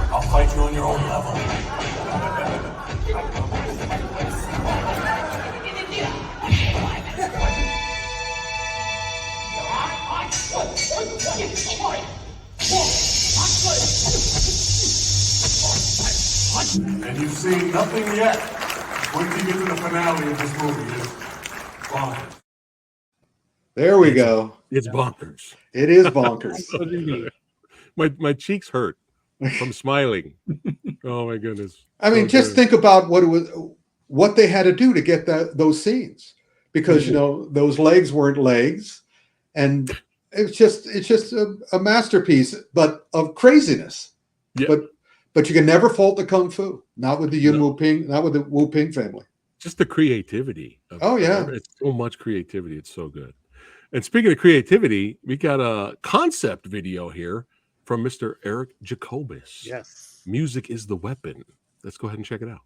Speaker 4: I'll fight you on your own level.
Speaker 8: And you've seen nothing yet. Wait till you get to the finale of this movie. It's bonkers.
Speaker 1: There we go.
Speaker 2: It's bonkers.
Speaker 1: It is bonkers.
Speaker 2: my cheeks hurt from smiling. Oh my goodness.
Speaker 1: I mean, just think about what they had to do to get those scenes, because you know those legs weren't legs, and it's just a masterpiece, but of craziness.
Speaker 2: Yeah.
Speaker 1: But you can never fault the kung fu. Not with the Yun Wu Ping, not with the Wu Ping family.
Speaker 2: Just the creativity.
Speaker 1: It's
Speaker 2: so much creativity. It's so good. And speaking of creativity, we got a concept video here from Mr. Eric Jacobus.
Speaker 3: Yes.
Speaker 2: Music is the weapon. Let's go ahead and check it out.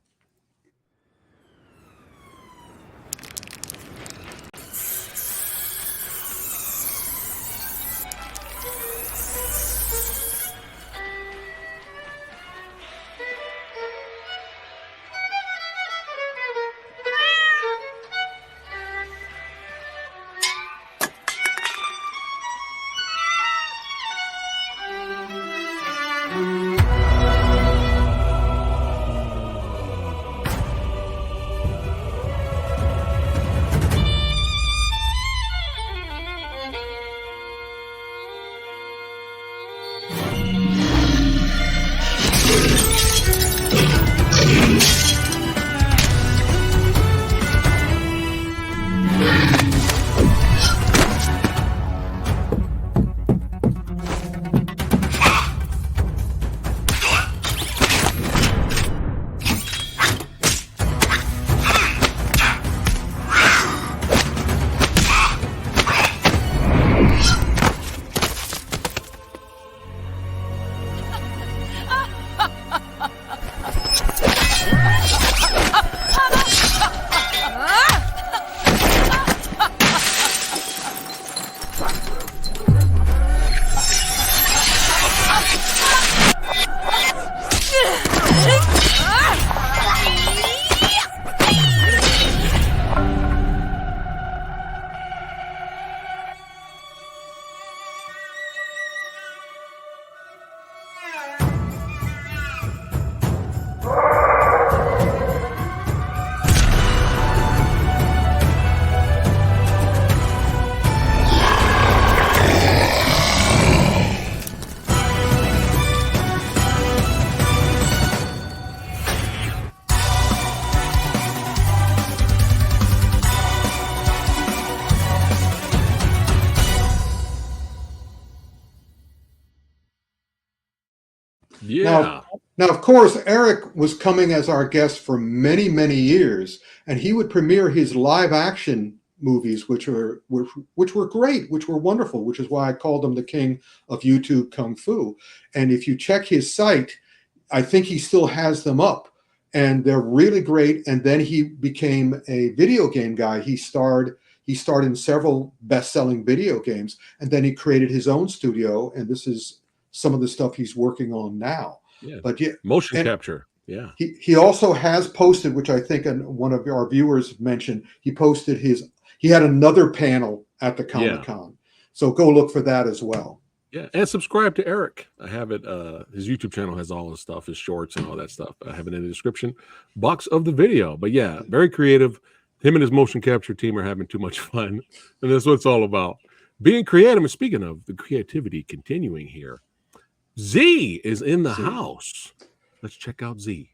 Speaker 2: Yeah.
Speaker 1: Now, of course, Eric was coming as our guest for many, many years, and he would premiere his live action movies, which were great, which were wonderful, which is why I called him the king of YouTube Kung Fu. And if you check his site, I think he still has them up, and they're really great. And then he became a video game guy. He starred in several best-selling video games, and then he created his own studio, and this is some of the stuff he's working on now.
Speaker 2: Yeah.
Speaker 1: But yeah,
Speaker 2: motion capture. Yeah.
Speaker 1: He also has posted, which I think one of our viewers mentioned, he had another panel at the Comic-Con. So go look for that as well.
Speaker 2: Yeah. And subscribe to Eric. I have it. His YouTube channel has all his stuff, his shorts and all that stuff. I have it in the description box of the video. But yeah, very creative. Him and his motion capture team are having too much fun. And that's what it's all about. Being creative. And speaking of the creativity continuing here, Z is in the house. Let's check out Z.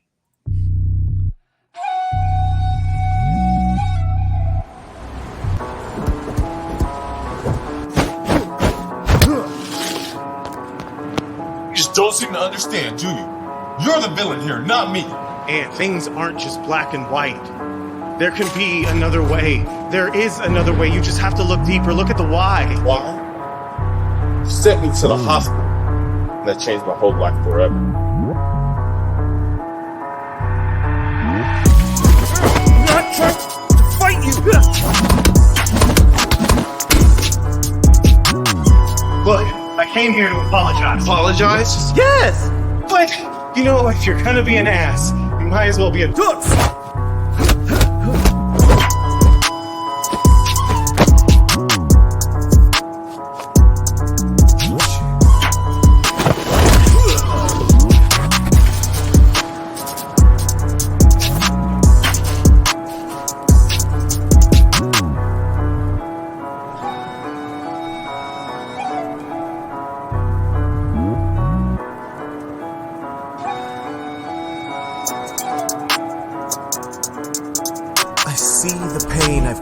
Speaker 14: You just don't seem to understand, do you? You're the villain here, not me.
Speaker 15: And things aren't just black and white. There can be another way. There is another way. You just have to look deeper. Look at the why.
Speaker 14: Why? You sent me to the hospital. That changed my whole life forever.
Speaker 15: I'm not trying to fight you. Look, I came here to apologize.
Speaker 14: Apologize?
Speaker 15: Yes! But, you know, if you're gonna be an ass, you might as well be a doof.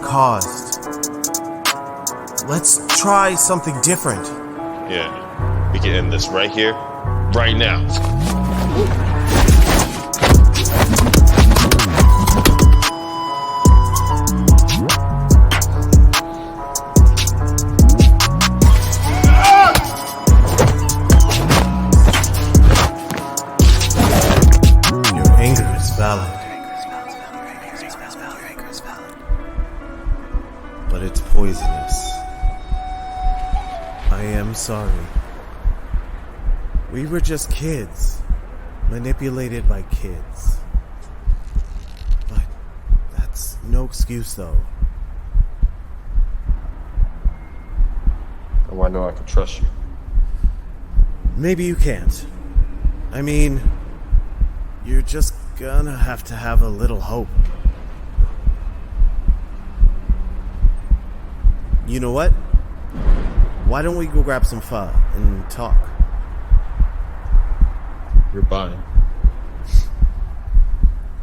Speaker 16: Caused. Let's try something different.
Speaker 14: Yeah, we can end this right here, right now.
Speaker 16: Your anger is valid. But it's poisonous. I am sorry. We were just kids, manipulated by kids. But that's no excuse, though.
Speaker 14: Oh, I know I can trust you.
Speaker 16: Maybe you can't. I mean, you're just gonna have to have a little hope. You know what? Why don't we go grab some pho and talk?
Speaker 14: You're buying.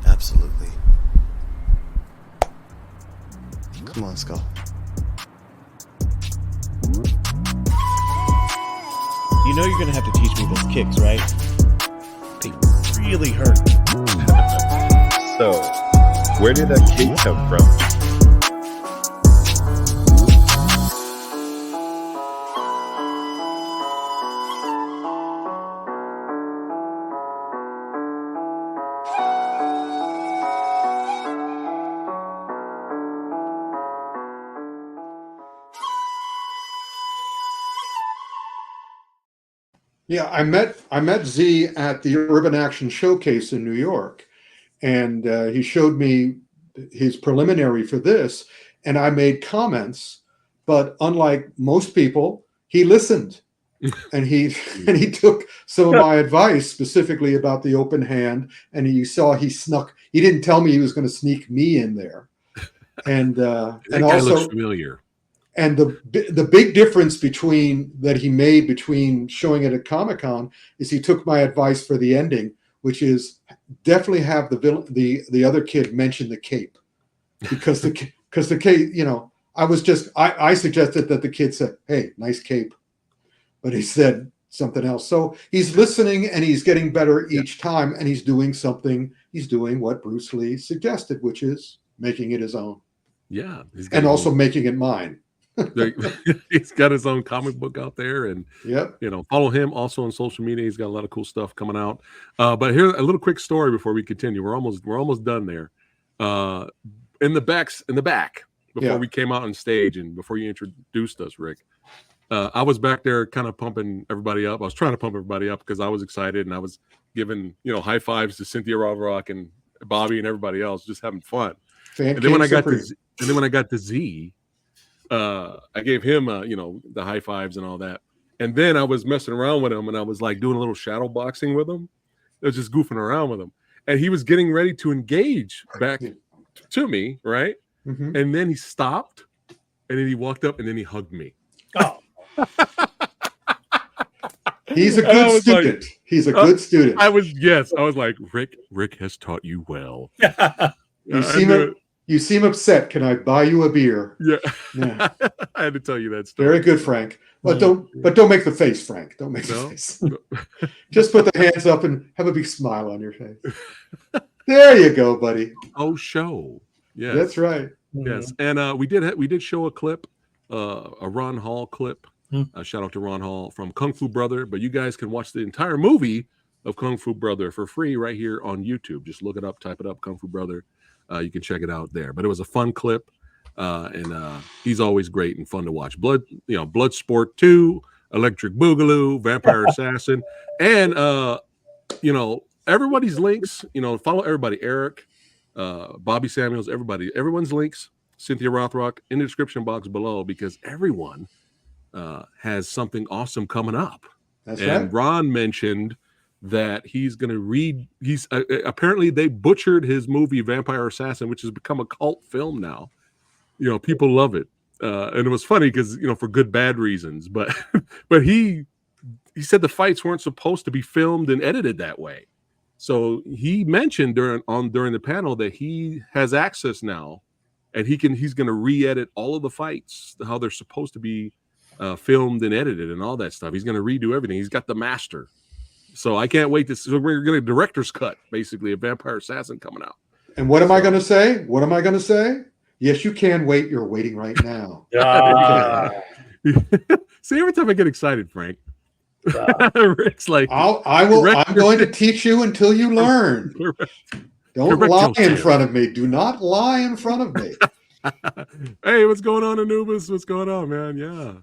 Speaker 16: Absolutely. Come on, Skull. You know you're gonna have to teach me those kicks, right? They really hurt.
Speaker 14: So, where did that kick come from?
Speaker 1: Yeah, I met Z at the Urban Action Showcase in New York, and he showed me his preliminary for this, and I made comments, but unlike most people, he listened, and he took some of my advice, specifically about the open hand, and he snuck. He didn't tell me he was going to sneak me in there, and
Speaker 2: That
Speaker 1: and
Speaker 2: guy
Speaker 1: also
Speaker 2: looks familiar.
Speaker 1: and the big difference that he made between showing it at Comic-Con is he took my advice for the ending, which is definitely have the other kid mention the cape, because the cape, you know, I suggested that the kid said, "Hey, nice cape," but he said, something else. So he's listening and he's getting better each time, and he's doing something. He's doing what Bruce Lee suggested, which is making it his own.
Speaker 2: Yeah,
Speaker 1: and also making it mine.
Speaker 2: He's got his own comic book out there, and
Speaker 1: yep,
Speaker 2: follow him also on social media. He's got a lot of cool stuff coming out. But here's a little quick story before we continue. We're almost done there. In the back before we came out on stage and before you introduced us, Rick, I was back there kind of pumping everybody up. I was trying to pump everybody up because I was excited, and I was giving high fives to Cynthia Rothrock and Bobby and everybody else, just having fun. And then when I got to Z, I gave him the high fives and all that. And then I was messing around with him, and I was like doing a little shadow boxing with him. I was just goofing around with him, and he was getting ready to engage back to me, right?
Speaker 1: Mm-hmm.
Speaker 2: And then he stopped, and then he walked up, and then he hugged me.
Speaker 3: Oh.
Speaker 1: He's a good student. He's a good student.
Speaker 2: I was like, Rick has taught you well.
Speaker 1: You seem upset. Can I buy you a beer?
Speaker 2: Yeah. I had to tell you that story.
Speaker 1: Very good, Frank. But don't make the face, Frank. Don't make the face. Just put the hands up and have a big smile on your face. There you go, buddy.
Speaker 2: Oh, show. Yes.
Speaker 1: That's right.
Speaker 2: Yes. And we did show a clip, a Ron Hall clip. Shout out to Ron Hall from Kung Fu Brother. But you guys can watch the entire movie of Kung Fu Brother for free right here on YouTube. Just look it up, type it up, Kung Fu Brother. You can check it out there. But it was a fun clip, and he's always great and fun to watch. Bloodsport 2, Electric Boogaloo, Vampire Assassin, and everybody's links. Follow everybody. Eric, Bobby Samuels, everyone's links. Cynthia Rothrock in the description box below, because everyone has something awesome coming up.
Speaker 1: That's
Speaker 2: and
Speaker 1: right.
Speaker 2: Ron mentioned that he's going to read. He's apparently they butchered his movie Vampire Assassin, which has become a cult film now. People love it, and it was funny because for good bad reasons. But he said the fights weren't supposed to be filmed and edited that way. So he mentioned during the panel that he has access now, and he's going to re-edit all of the fights how they're supposed to be filmed and edited and all that stuff. He's going to redo everything. He's got the master. So I can't wait to see. So we're getting a director's cut, basically, a Vampire Assassin coming out.
Speaker 1: And what am I going to say? What am I going to say? Yes, you can wait. You're waiting right now.
Speaker 2: See, every time I get excited, Frank, Rick's like,
Speaker 1: I'm going to teach you until you learn. Don't lie in front of me. Do not lie in front of me.
Speaker 2: Hey, what's going on, Anubis? What's going on, man? Yeah.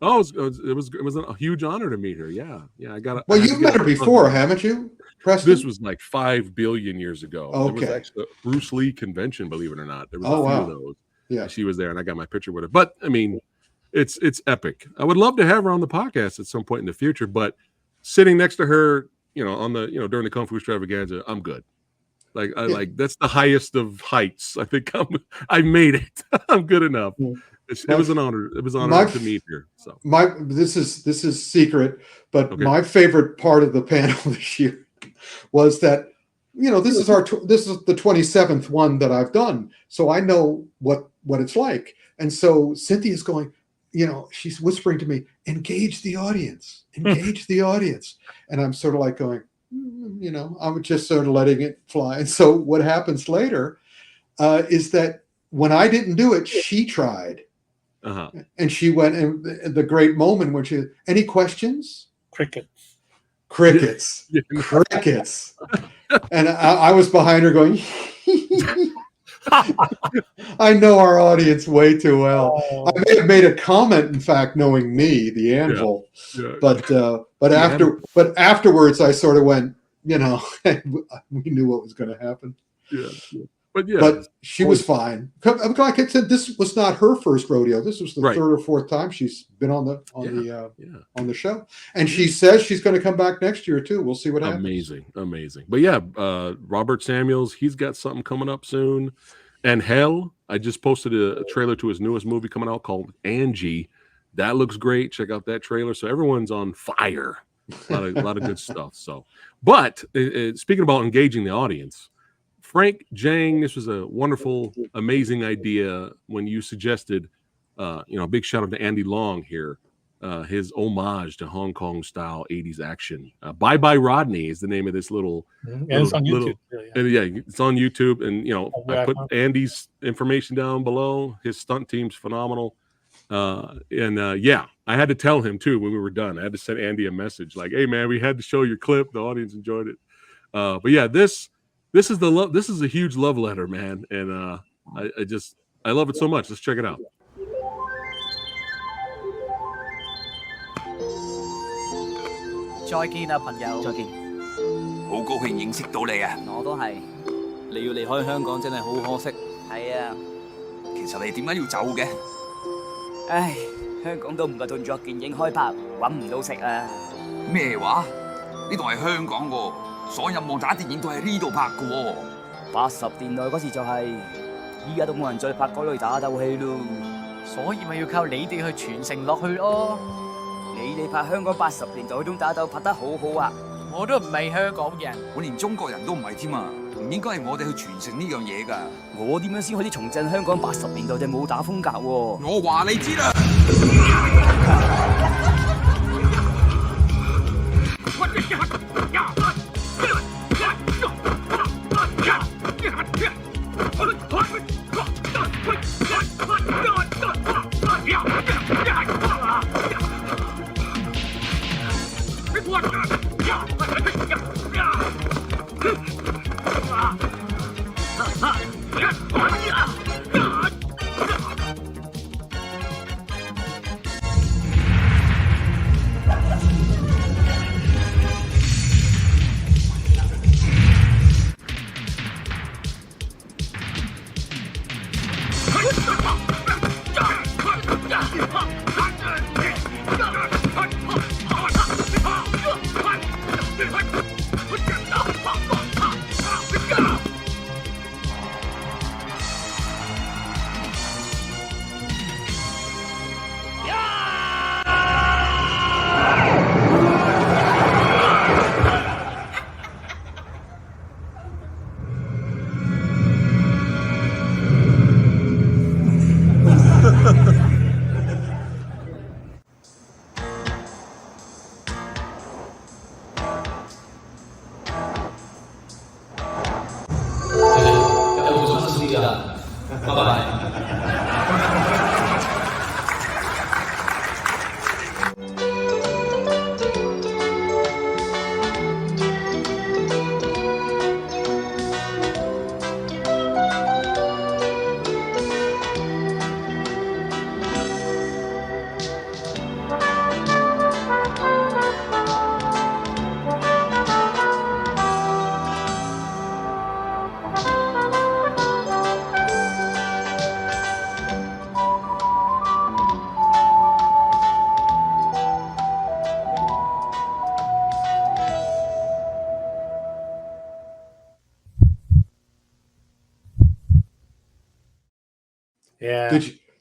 Speaker 2: Oh, it was a huge honor to meet her. Yeah, I got it.
Speaker 1: Well, you've met her before, haven't you, Preston?
Speaker 2: This was like 5 billion years ago.
Speaker 1: Okay.
Speaker 2: It was actually a Bruce Lee convention, believe it or not. There was a few of those.
Speaker 1: Yeah,
Speaker 2: she was there, and I got my picture with her. But I mean, it's epic. I would love to have her on the podcast at some point in the future. But sitting next to her, on the during the Kung Fu Extravaganza, I'm good. Like that's the highest of heights. I think I made it. I'm good enough. It was an honor. It was an honor to meet her. So
Speaker 1: this is secret, but my favorite part of the panel this year was that this is the 27th one that I've done, so I know what it's like. And so Cynthia's going, she's whispering to me, engage the audience, engage the audience, and I'm sort of like going, I'm just sort of letting it fly. And so what happens later is that when I didn't do it, she tried. And she went, and the great moment when she, any questions?
Speaker 3: Crickets.
Speaker 1: And I was behind her going, I know our audience way too well. I may have made a comment, in fact, knowing me, the Anvil, but afterwards I sort of went, we knew what was going to happen. But she was fine. Like I said, this was not her first rodeo. This was the third or fourth time she's been on the show, and she says she's going to come back next year too. We'll see what happens.
Speaker 2: Amazing. But yeah, Robert Samuels, he's got something coming up soon. And Hell, I just posted a trailer to his newest movie coming out called Angie. That looks great. Check out that trailer. So everyone's on fire. A lot of good stuff. So, but speaking about engaging the audience. Frank Jang, this was a wonderful, amazing idea when you suggested, big shout out to Andy Long here, his homage to Hong Kong style 80s action. Bye Bye Rodney is the name of this little,
Speaker 3: and it's on YouTube.
Speaker 2: And yeah, it's on YouTube. And I put
Speaker 3: Huh?
Speaker 2: Andy's information down below. His stunt team's phenomenal. Yeah, I had to tell him too when we were done. I had to send Andy a message like, "Hey man, we had to show your clip. The audience enjoyed it." But yeah, this is the love. This is a huge love letter, man, and I love it so much. Let's check it out.
Speaker 17: 再見啊，朋友！再見，好高興認識到你啊！我都係。你要離開香港真係好可惜。係啊。其實你點解要走嘅？唉，香港都唔係同作電影開拍，揾唔到食啊！咩話？呢度係香港喎，所有武打電影都喺呢度拍嘅喎。80年代嗰時就係，依家都冇人再拍嗰類打鬥戲咯。所以咪要靠你哋去傳承落去咯。 你哋拍香港80年代嗰種打鬥拍得好好啊！我都唔係香港人，我連中國人都唔係添啊！唔應該係我哋去傳承呢樣嘢㗎。我點樣先可以重振香港80年代嘅武打風格喎？我話你知啦！Yeah.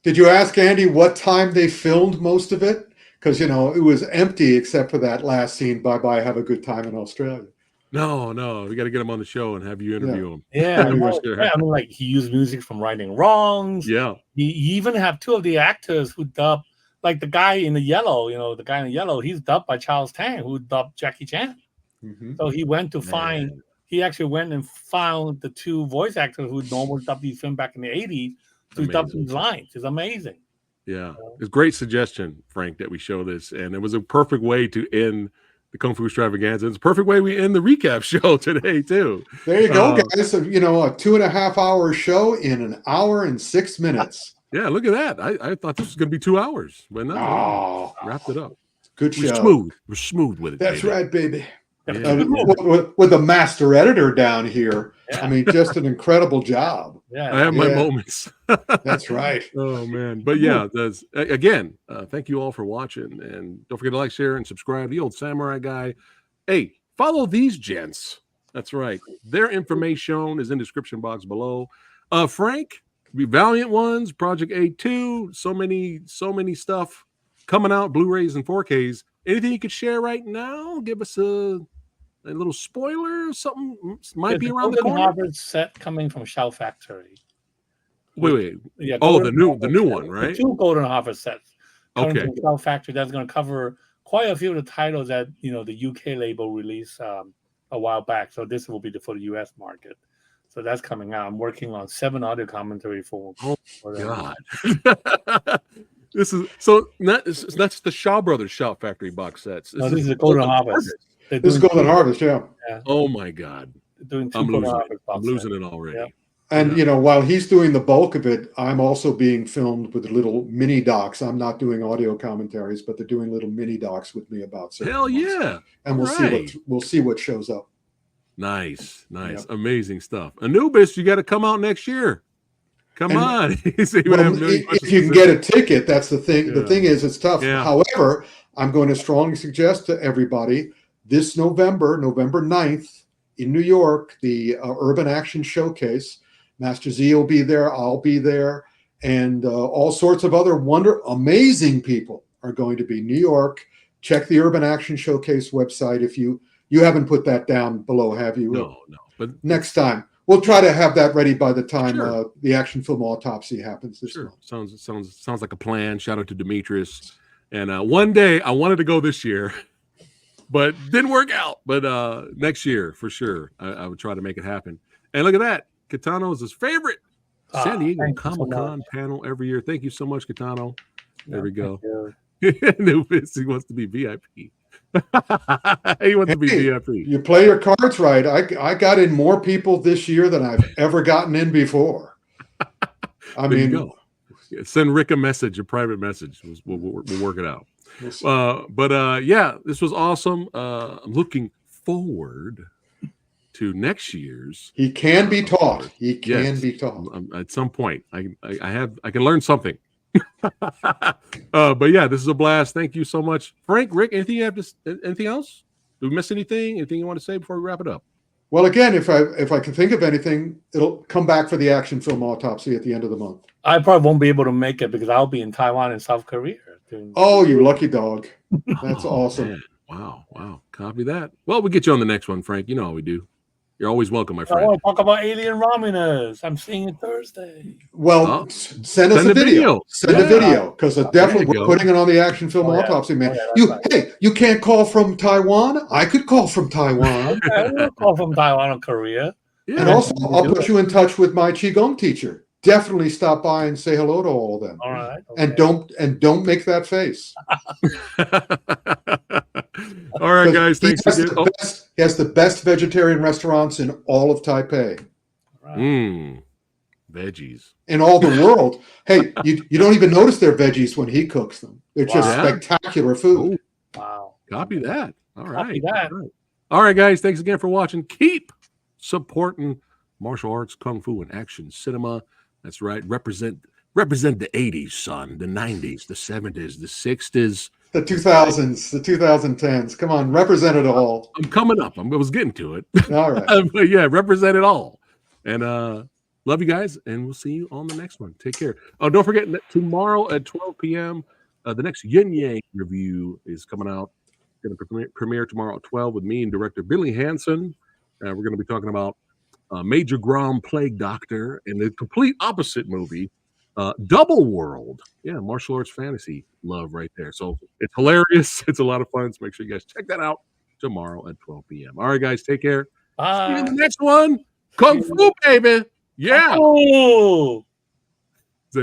Speaker 1: Did you ask Andy what time they filmed most of it? Because it was empty except for that last scene. Bye bye. Have a good time in Australia.
Speaker 2: No, we got to get him on the show and have you interview him.
Speaker 3: Yeah, I mean, like he used music from Righting Wrongs.
Speaker 2: Yeah,
Speaker 3: he even have two of the actors who dubbed, like the guy in the yellow. The guy in the yellow, he's dubbed by Charles Tang, who dubbed Jackie Chan.
Speaker 1: Mm-hmm.
Speaker 3: So he went to find. He actually went and found the two voice actors who normally dubbed these films back in the 80s to dub these lines. It's amazing.
Speaker 2: Yeah, it's a great suggestion, Frank, that we show this, and it was a perfect way to end the Kung Fu Extravaganza. It's a perfect way we end the recap show today too.
Speaker 1: There you go, guys. So, a 2.5 hour show in an hour and 6 minutes.
Speaker 2: Yeah, look at that. I thought this was going to be 2 hours, but no, wrapped it up.
Speaker 1: Good show.
Speaker 2: We're smooth with it.
Speaker 1: That's
Speaker 2: baby.
Speaker 1: right, baby.
Speaker 2: Yeah.
Speaker 1: With the master editor down here. Yeah. I mean, just an incredible job.
Speaker 2: Yeah, I have my moments.
Speaker 1: That's right.
Speaker 2: Oh man, but yeah, again, thank you all for watching, and don't forget to like, share, and subscribe. The Old Samurai Guy. Hey, follow these gents. That's right. Their information is in the description box below. Frank, Valiant Ones, Project A2, so many stuff coming out, Blu-rays and 4Ks. Anything you could share right now? Give us a little spoiler, something might be around the corner.
Speaker 3: Harvard set coming from Shout Factory.
Speaker 2: Wait.
Speaker 3: Yeah.
Speaker 2: Oh, the new one, right?
Speaker 3: The two Golden Harvest sets. coming
Speaker 2: Okay.
Speaker 3: from Shout Factory. That's going to cover quite a few of the titles that the UK label released a while back. So this will be for the US market. So that's coming out. I'm working on 7 audio commentary for.
Speaker 2: Oh
Speaker 3: that.
Speaker 2: God. This is so it's not just the Shaw Brothers Shout Factory box sets.
Speaker 3: No, this is the Golden Harvest.
Speaker 1: This is Golden Harvest, yeah.
Speaker 2: Oh my God.
Speaker 3: They're doing 2
Speaker 2: I'm
Speaker 3: Golden
Speaker 2: losing it.
Speaker 3: Harvest
Speaker 2: I'm
Speaker 3: box
Speaker 2: losing
Speaker 3: sets.
Speaker 2: it already.
Speaker 3: Yep.
Speaker 1: And while he's doing the bulk of it, I'm also being filmed with little mini docs. I'm not doing audio commentaries, but they're doing little mini docs with me about certain
Speaker 2: Hell
Speaker 1: ones.
Speaker 2: yeah.
Speaker 1: And we'll see what shows up.
Speaker 2: Nice.
Speaker 1: Yep.
Speaker 2: Amazing stuff. Anubis, you got to come out next year. Come on.
Speaker 1: If you can get a ticket, that's the thing. The thing is, it's tough.
Speaker 2: Yeah.
Speaker 1: However, I'm going to strongly suggest to everybody this November 9th in New York, the Urban Action Showcase. Master Z will be there. I'll be there. And all sorts of other amazing people are going to be. New York. Check the Urban Action Showcase website. If you haven't put that down below, have you?
Speaker 2: No. But
Speaker 1: next time. We'll try to have that ready by the time the action film autopsy happens this month.
Speaker 2: Sounds like a plan. Shout out to Demetrius. And one day I wanted to go this year, but didn't work out. But next year for sure, I would try to make it happen. And look at that, Kitano is his favorite San Diego Comic-Con panel every year. Thank you so much, Kitano. There we go. He wants to be VIP. He wants to be VIP.
Speaker 1: You play your cards right. I got in more people this year than I've ever gotten in before. I mean,
Speaker 2: go. Send Rick a message, a private message. We'll work it out. Yeah, this was awesome. I'm looking forward to next year's.
Speaker 1: He can be taught. He can be taught.
Speaker 2: At some point, I can learn something. But yeah, this is a blast. Thank you so much, Frank. Rick, anything else? Did we miss anything? Anything you want to say before we wrap it up?
Speaker 1: Well, again, if I can think of anything, it'll come back for the action film autopsy at the end of the month.
Speaker 3: I probably won't be able to make it because I'll be in Taiwan and South Korea.
Speaker 1: Oh, you lucky dog. That's awesome.
Speaker 2: Man. Wow. Copy that. Well, we'll get you on the next one, Frank. You know how we do. You're always welcome, my
Speaker 3: I
Speaker 2: friend.
Speaker 3: want to talk about Alien Romulus. I'm seeing it Thursday.
Speaker 1: Well, send us a video. Send a video because definitely we're putting it on the action film autopsy, man. You can't call from Taiwan. I could call from Taiwan.
Speaker 3: I will call from Taiwan or Korea.
Speaker 2: Yeah,
Speaker 1: and also, I'll put you in touch with my Qigong teacher. Definitely stop by and say hello to all of them.
Speaker 3: All right. Okay.
Speaker 1: And don't make that face.
Speaker 2: All right, guys. Thanks again.
Speaker 1: He has the best vegetarian restaurants in all of Taipei.
Speaker 2: Veggies.
Speaker 1: In all the world. Hey, you don't even notice they're veggies when he cooks them. They're just spectacular food.
Speaker 3: Wow.
Speaker 2: Copy that. All right.
Speaker 3: Copy that.
Speaker 2: All right, guys. Thanks again for watching. Keep supporting martial arts, kung fu, and action cinema. That's right. Represent the 80s, son. The 90s, the 70s, the 60s.
Speaker 1: The 2000s, the 2010s. Come on, represent it all.
Speaker 2: I'm coming up. I was getting to it.
Speaker 1: All right.
Speaker 2: But yeah, represent it all. And love you guys, and we'll see you on the next one. Take care. Oh, don't forget, tomorrow at 12 p.m., the next Yin Yang review is coming out. Going to premiere tomorrow at 12 with me and director Billy Hansen. We're going to be talking about Major Grom Plague Doctor and the complete opposite movie, Double World. Yeah, martial arts fantasy love right there. So it's hilarious. It's a lot of fun. So make sure you guys check that out tomorrow at 12 p.m. All right, guys, take care.
Speaker 3: Bye.
Speaker 2: See you in the next one. Kung Fu, baby. Yeah.
Speaker 3: Oh.